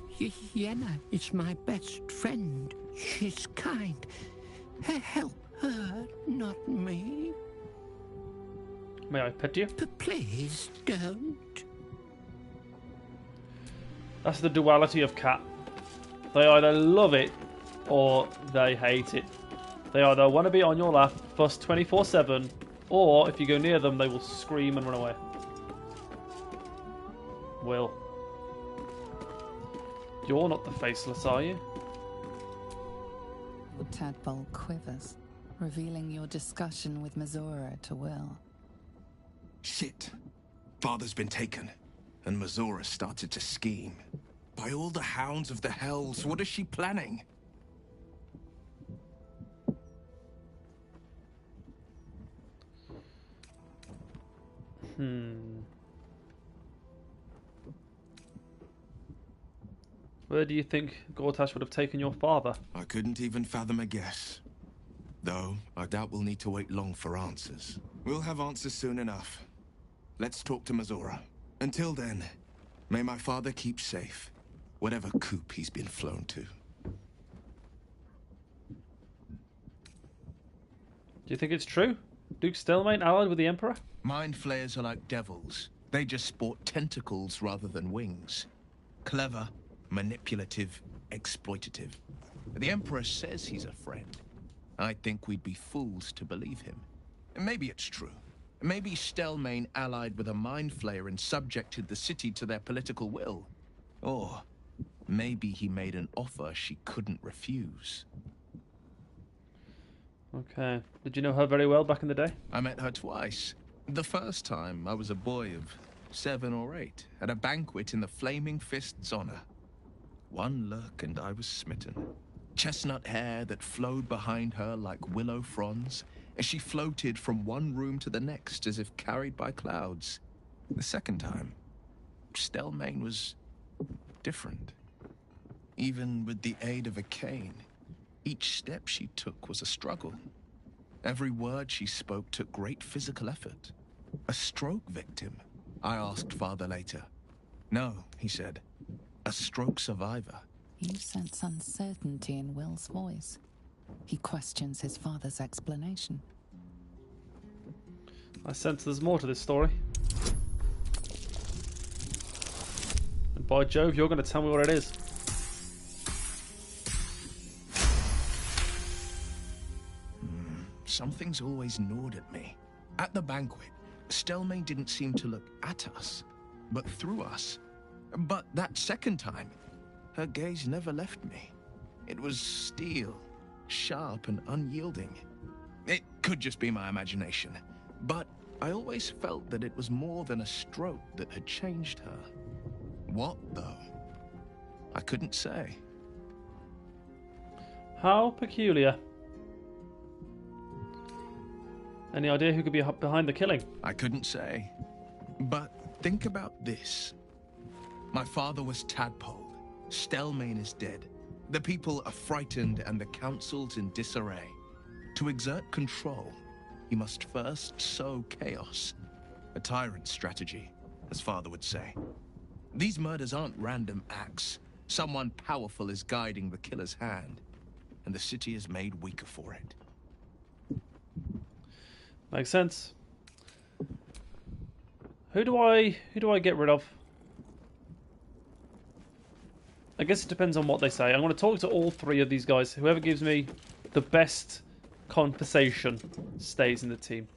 Yenna is my best friend. She's kind. Help her, not me. May I pet you? Please don't. That's the duality of cat. They either love it or they hate it. They either want to be on your lap, fuss 24/7, or if you go near them, they will scream and run away. Will. You're not the Faceless, are you? Tadpole quivers, revealing your discussion with Mazora to Will. Shit. Father's been taken, and Mazora started to scheme. By all the hounds of the hells, what is she planning? Where do you think Gortash would have taken your father? I couldn't even fathom a guess. Though, I doubt we'll need to wait long for answers. We'll have answers soon enough. Let's talk to Mazora. Until then, may my father keep safe, whatever coop he's been flown to. Do you think it's true? Duke Stelmane allied with the Emperor? Mind flayers are like devils. They just sport tentacles rather than wings. Clever, manipulative, exploitative. The Emperor says he's a friend. I think we'd be fools to believe him. And maybe it's true. Maybe Stelmane allied with a mind flayer and subjected the city to their political will. Or maybe he made an offer she couldn't refuse. Okay. Did you know her very well back in the day? I met her twice. The first time, I was a boy of 7 or 8, at a banquet in the Flaming Fist's honor. One look and I was smitten. Chestnut hair that flowed behind her like willow fronds, as she floated from one room to the next as if carried by clouds. The second time, Stelmane was different. Even with the aid of a cane, each step she took was a struggle. Every word she spoke took great physical effort. A stroke victim, I asked Father later. No, he said. A stroke survivor. You sense uncertainty in Will's voice. He questions his father's explanation. I sense there's more to this story. And by Jove, you're going to tell me what it is. Something's always gnawed at me. At the banquet, Stelmane didn't seem to look at us, but through us. But that second time, her gaze never left me. It was steel, sharp and unyielding. It could just be my imagination, but I always felt that it was more than a stroke that had changed her. What, though? I couldn't say. How peculiar. Any idea who could be behind the killing? I couldn't say. But think about this. My father was Tadpole. Stelmane is dead. The people are frightened and the council's in disarray. To exert control, he must first sow chaos. A tyrant's strategy, as Father would say. These murders aren't random acts. Someone powerful is guiding the killer's hand, and the city is made weaker for it. Makes sense. Who do I get rid of? I guess it depends on what they say. I'm going to talk to all three of these guys. Whoever gives me the best conversation stays in the team.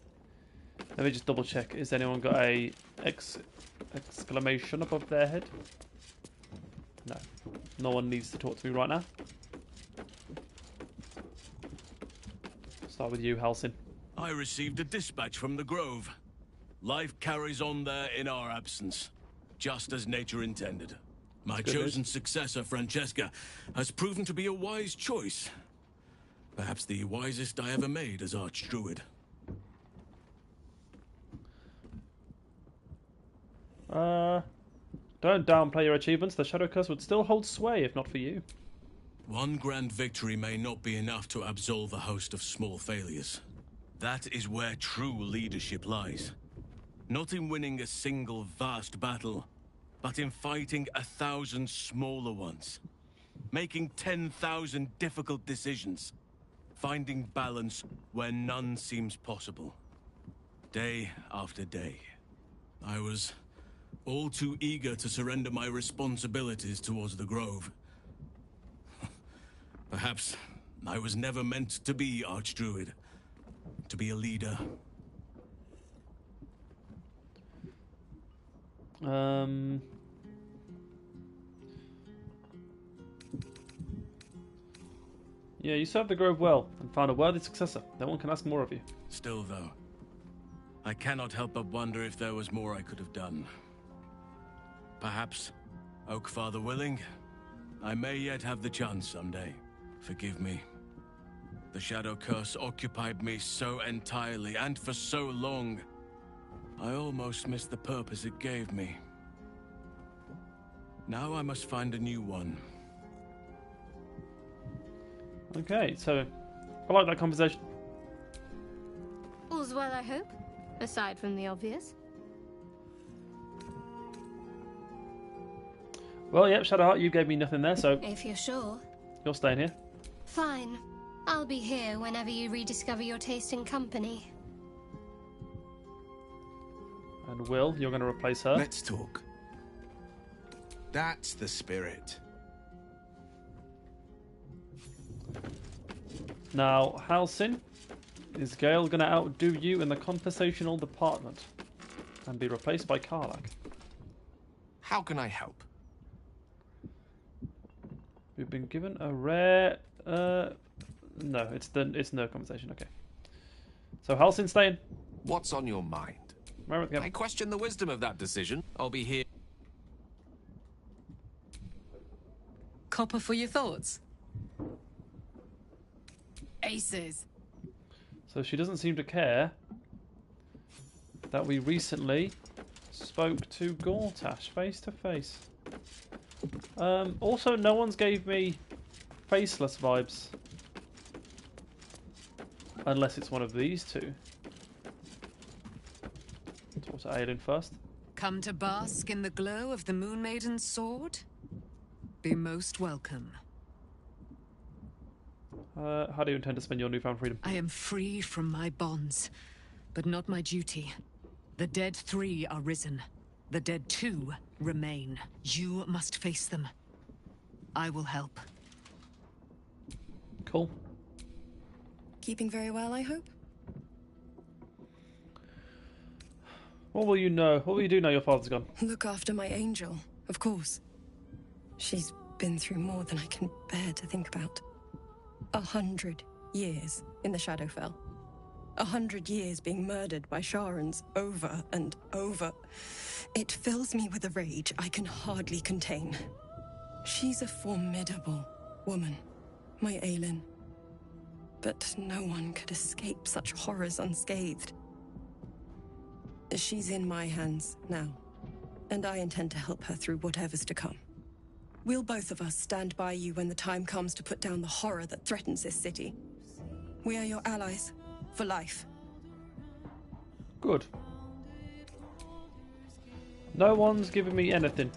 Let me just double check. Has anyone got a exclamation above their head? No. No one needs to talk to me right now. Start with you, Halsin. I received a dispatch from the Grove. Life carries on there in our absence, just as nature intended. My chosen successor, Francesca, has proven to be a wise choice. Perhaps the wisest I ever made as Archdruid. Don't downplay your achievements. The Shadow Curse would still hold sway if not for you. One grand victory may not be enough to absolve a host of small failures. That is where true leadership lies. Not in winning a single vast battle, but in fighting 1,000 smaller ones. Making 10,000 difficult decisions. Finding balance where none seems possible. Day after day. I was all too eager to surrender my responsibilities towards the Grove. Perhaps I was never meant to be Archdruid. To be a leader. Yeah, you served the Grove well and found a worthy successor. No one can ask more of you. Still, though, I cannot help but wonder if there was more I could have done. Perhaps, Oakfather willing, I may yet have the chance someday. Forgive me. The Shadow Curse occupied me so entirely and for so long. I almost missed the purpose it gave me. Now I must find a new one. Okay, so I like that conversation. All's well, I hope, aside from the obvious. Well, yep, Shadowheart, you gave me nothing there, so If you're sure. you're staying here. Fine. I'll be here whenever you rediscover your taste in company. And Will, you're going to replace her. Let's talk. That's the spirit. Now, Halsin, is Gale going to outdo you in the conversational department and be replaced by Karlach? How can I help? We've been given a rare... no, it's no conversation, okay. So Halsin staying. What's on your mind? I question the wisdom of that decision. I'll be here. Copper for your thoughts? Aces. So she doesn't seem to care that we recently spoke to Gortash face to face. Also, no one's gave me faceless vibes. Unless it's one of these two. Talk to Aelin first. Come to bask in the glow of the Moon Maiden's sword? Be most welcome. How do you intend to spend your newfound freedom? I am free from my bonds, but not my duty. The dead 3 are risen. The dead 2 remain. You must face them. I will help. Cool. Keeping very well, I hope? What will you know? What will you do now your father's gone? Look after my angel, of course. She's been through more than I can bear to think about. 100 years in the Shadowfell. 100 years being murdered by Sharans over and over. It fills me with a rage I can hardly contain. She's a formidable woman, my Aelin. But no one could escape such horrors unscathed. She's in my hands now, and I intend to help her through whatever's to come. We'll both of us stand by you when the time comes to put down the horror that threatens this city. We are your allies, for life. Good. No one's giving me anything,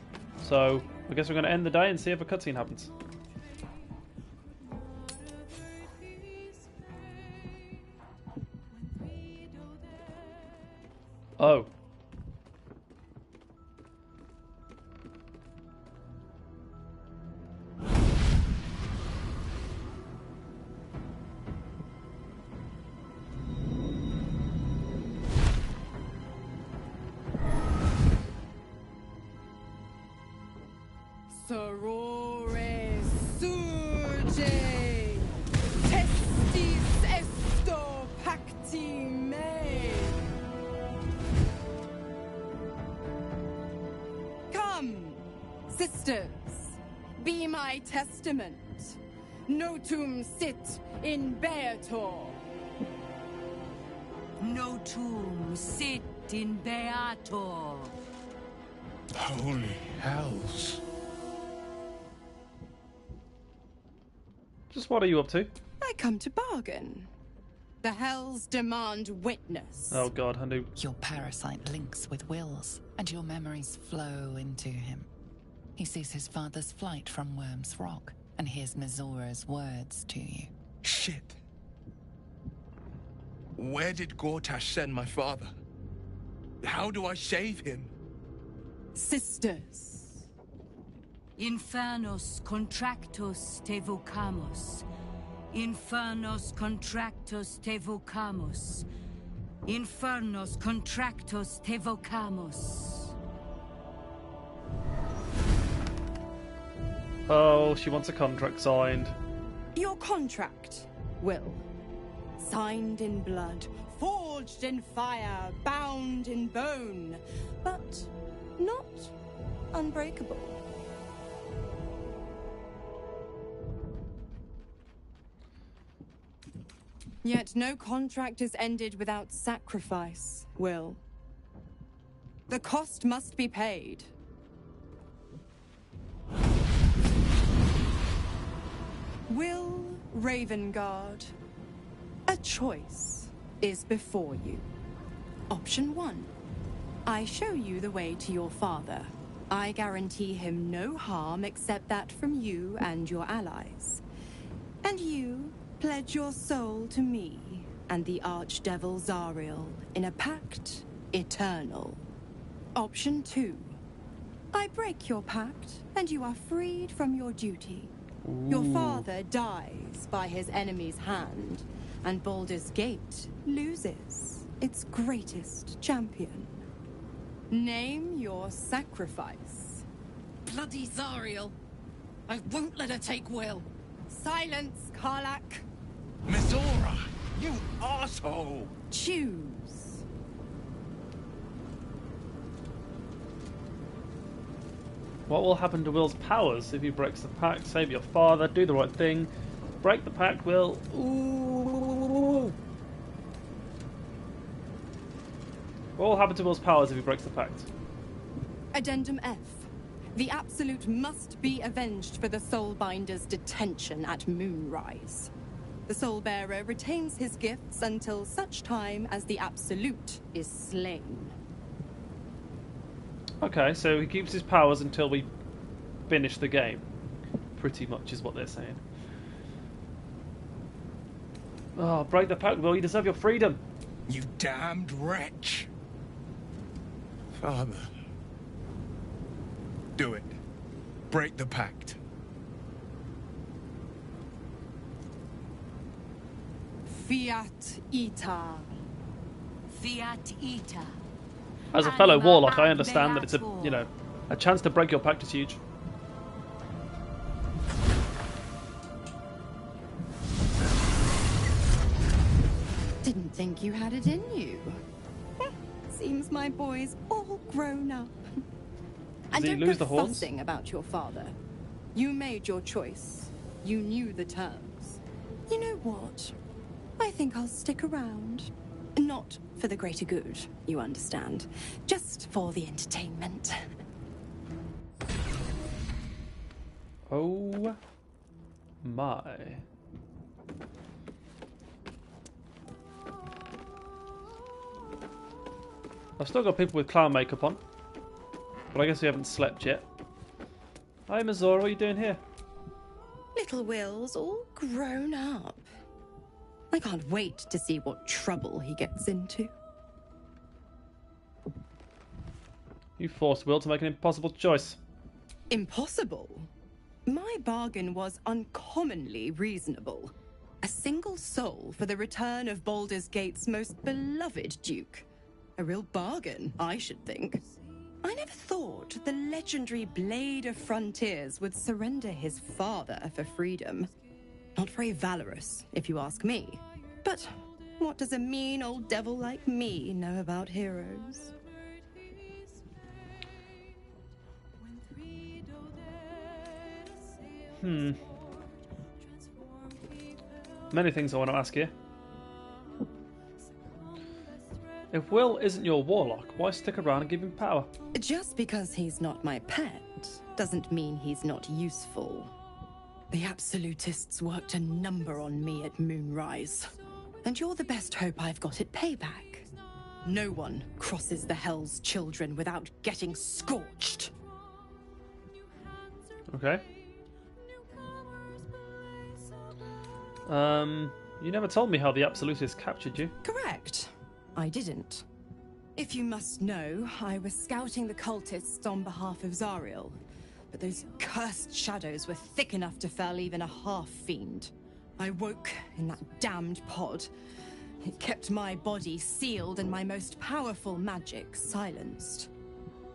so I guess we're going to end the day and see if a cutscene happens. Oh. sorore surge, testis esto pacti me. Come, sisters, be my testament. Notum sit in beator. Notum sit in beator. Holy hells. Just what are you up to? I come to bargain. The hells demand witness. Oh god, I knew. Your parasite links with Will's, and your memories flow into him. He sees his father's flight from Worm's Rock, and hears Mizora's words to you. Shit. Where did Gortash send my father? How do I save him? Sisters. Infernos contractus te vocamus. Infernos contractus te vocamus. Infernos contractus te vocamus. Oh, she wants a contract signed. Your contract, Will. Signed in blood, forged in fire, bound in bone, but not unbreakable. Yet no contract is ended without sacrifice, Will. The cost must be paid. Will Ravengard, a choice is before you. Option 1. I show you the way to your father. I guarantee him no harm except that from you and your allies. And you pledge your soul to me and the Archdevil Zariel in a pact eternal. Option 2. I break your pact and you are freed from your duty. Your father dies by his enemy's hand, and Baldur's Gate loses its greatest champion. Name your sacrifice. Bloody Zariel. I won't let her take Will. Silence, Karlak. Mizora, you asshole! Choose. What will happen to Will's powers if he breaks the pact? Save your father, do the right thing. Break the pact, Will. Ooh. What will happen to Will's powers if he breaks the pact? Addendum F. The Absolute must be avenged for the Soulbinder's detention at Moonrise. The Soulbearer retains his gifts until such time as the Absolute is slain. Okay, so he keeps his powers until we finish the game. Pretty much is what they're saying. Oh, break the pact, Will. You deserve your freedom. You damned wretch. Father. Do it. Break the pact. Fiat Ita. Fiat Ita. As a fellow Warlock, I understand that it's a chance to break your pact is huge. Didn't think you had it in you. Seems my boy's all grown up. And Does he don't lose go the horns? fussing about your father. You made your choice. You knew the terms. You know what? I think I'll stick around. Not for the greater good, you understand. Just for the entertainment. Oh my. I've still got people with clown makeup on, but I guess we haven't slept yet. Hi Mizora, what are you doing here? Little Will's all grown up. I can't wait to see what trouble he gets into. You forced Will to make an impossible choice. Impossible? My bargain was uncommonly reasonable. A single soul for the return of Baldur's Gate's most beloved Duke. A real bargain, I should think. I never thought the legendary Blade of Frontiers would surrender his father for freedom. Not very valorous, if you ask me. But what does a mean old devil like me know about heroes? Many things I want to ask you. If Will isn't your warlock, why stick around and give him power? Just because he's not my pet doesn't mean he's not useful. The Absolutists worked a number on me at Moonrise. And you're the best hope I've got at payback. No one crosses the Hell's Children without getting scorched. Okay. You never told me how the Absolutists captured you. Correct. I didn't. If you must know, I was scouting the cultists on behalf of Zariel. But those cursed shadows were thick enough to fell even a half-fiend. I woke in that damned pod. It kept my body sealed and my most powerful magic silenced.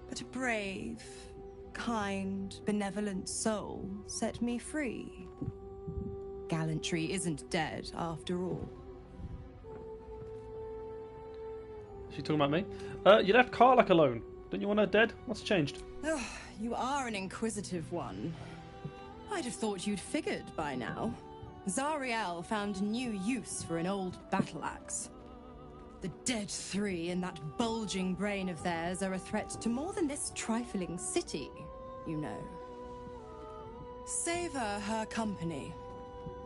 But a brave, kind, benevolent soul set me free. Gallantry isn't dead, after all. She talking about me? You left Karlach alone. Don't you want her dead? What's changed? Oh, you are an inquisitive one. I'd have thought you'd figured by now. Zariel found new use for an old battle axe. The dead three in that bulging brain of theirs are a threat to more than this trifling city, you know. Savor her company.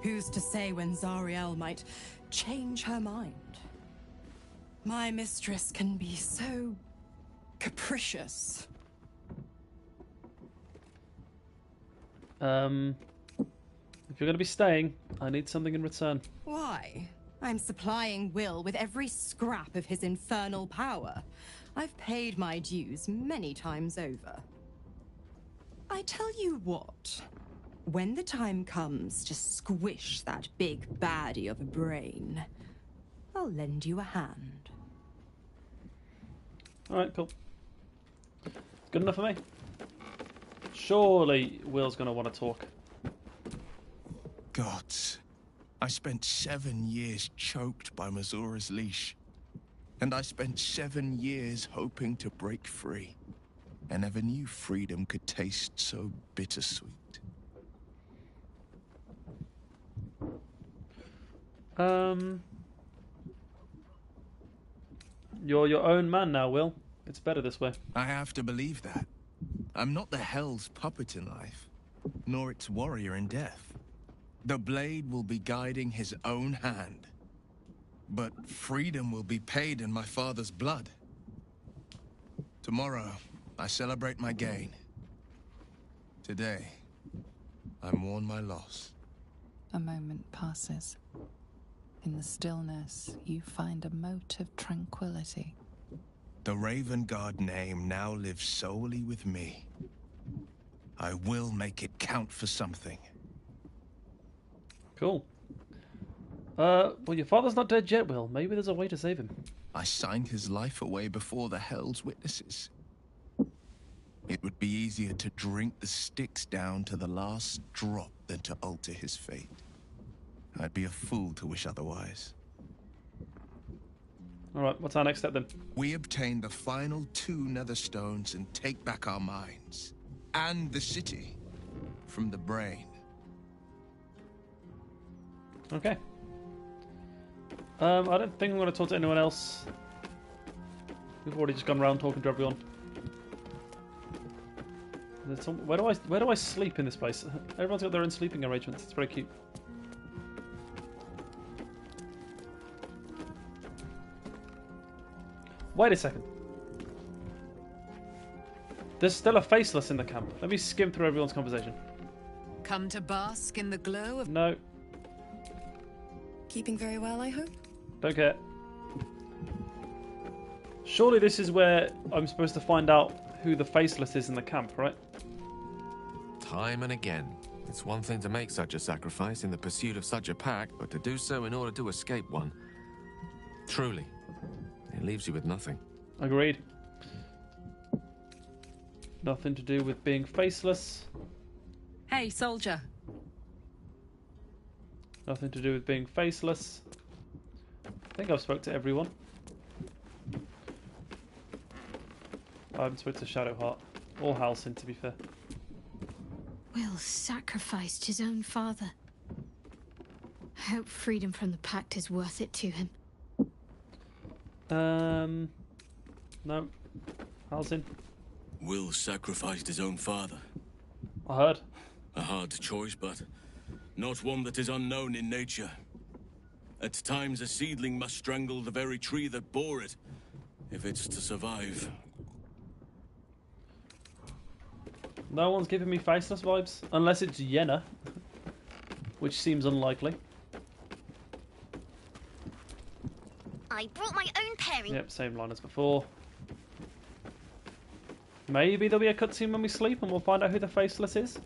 Who's to say when Zariel might change her mind? My mistress can be so capricious. If you're going to be staying, I need something in return. Why? I'm supplying Will with every scrap of his infernal power. I've paid my dues many times over. I tell you what, when the time comes to squish that big baddie of a brain, I'll lend you a hand. Alright, cool. Good enough for me. Surely Will's going to want to talk. Gods, I spent 7 years choked by Mazura's leash. And I spent 7 years hoping to break free. I never knew freedom could taste so bittersweet. You're your own man now, Will. It's better this way. I have to believe that. I'm not the Hell's puppet in life, nor its warrior in death. The blade will be guiding his own hand. But freedom will be paid in my father's blood. Tomorrow, I celebrate my gain. Today, I mourn my loss. A moment passes. In the stillness, you find a mote of tranquility. The Raven Guard name now lives solely with me. I will make it count for something. Cool. Well, your father's not dead yet, Will. Maybe there's a way to save him. I signed his life away before the Hell's witnesses. It would be easier to drink the sticks down to the last drop than to alter his fate. I'd be a fool to wish otherwise. Alright, what's our next step then? We obtain the final 2 nether stones and take back our minds. And the city. From the brain. Okay. I don't think I'm going to talk to anyone else. We've already just gone around talking to everyone. Where do I sleep in this place? Everyone's got their own sleeping arrangements. It's very cute. Wait a second. There's still a faceless in the camp. Let me skim through everyone's conversation. Come to bask in the glow of... No. Keeping very well, I hope? Don't care. Surely this is where I'm supposed to find out who the faceless is in the camp, right? Time and again. It's one thing to make such a sacrifice in the pursuit of such a pack, but to do so in order to escape one. Truly, it leaves you with nothing. Agreed. Nothing to do with being faceless. Hey, soldier. Nothing to do with being faceless. I think I've spoke to everyone. I haven't spoke to Shadowheart or Halcyon, to be fair. Will sacrificed his own father. I hope freedom from the Pact is worth it to him. No. Halcyon. Will sacrificed his own father. I heard. A hard choice, but not one that is unknown in nature. At times, a seedling must strangle the very tree that bore it, if it's to survive. No one's giving me faceless vibes, unless it's Yenna, which seems unlikely. I brought my own pairing. Yep, same line as before. Maybe there'll be a cutscene when we sleep and we'll find out who the faceless is.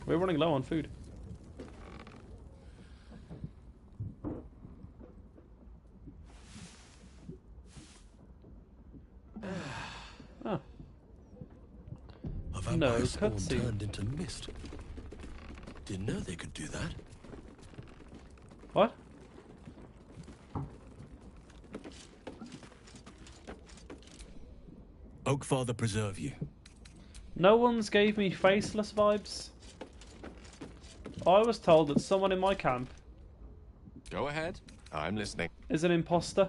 We're running low on food. Oh. A No vampire spawn cutscene. turned into mist. Didn't know they could do that. What? Oakfather preserve you. No one's gave me faceless vibes. I was told that someone in my camp Go ahead. I'm listening. is an imposter,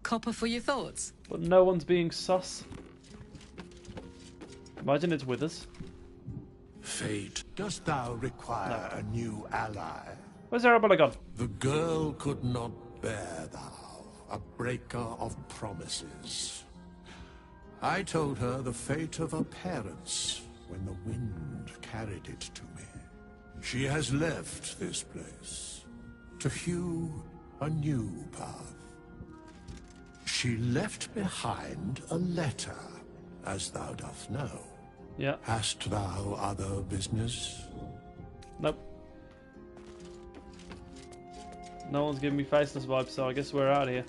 Copper for your thoughts. but no one's being sus. Imagine it's Withers. Fate, dost thou require a new ally? Where's Arabella gone? The girl could not bear thou, a breaker of promises. I told her the fate of her parents when the wind carried it to me. She has left this place to hew a new path. She left behind a letter, as thou dost know. Yeah. Hast thou other business? Nope. No one's giving me faceless vibes, so I guess we're out of here.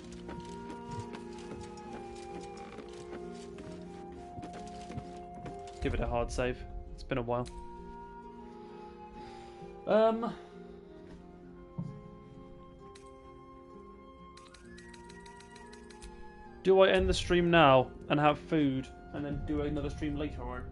Give it a hard save. It's been a while. Do I end the stream now and have food and then do another stream later, or?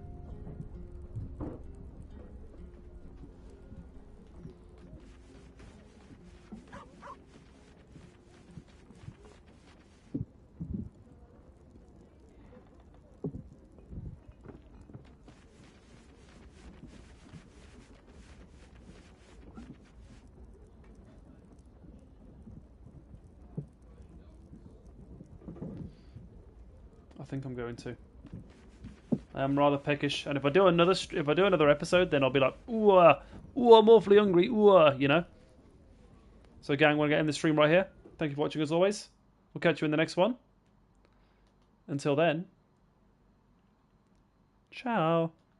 I think I'm going to. I am rather peckish, and if I do another episode, then I'll be like, ooh, ooh, I'm awfully hungry, ooh, you know. So, gang, we're going to end the stream right here. Thank you for watching as always. We'll catch you in the next one. Until then, ciao.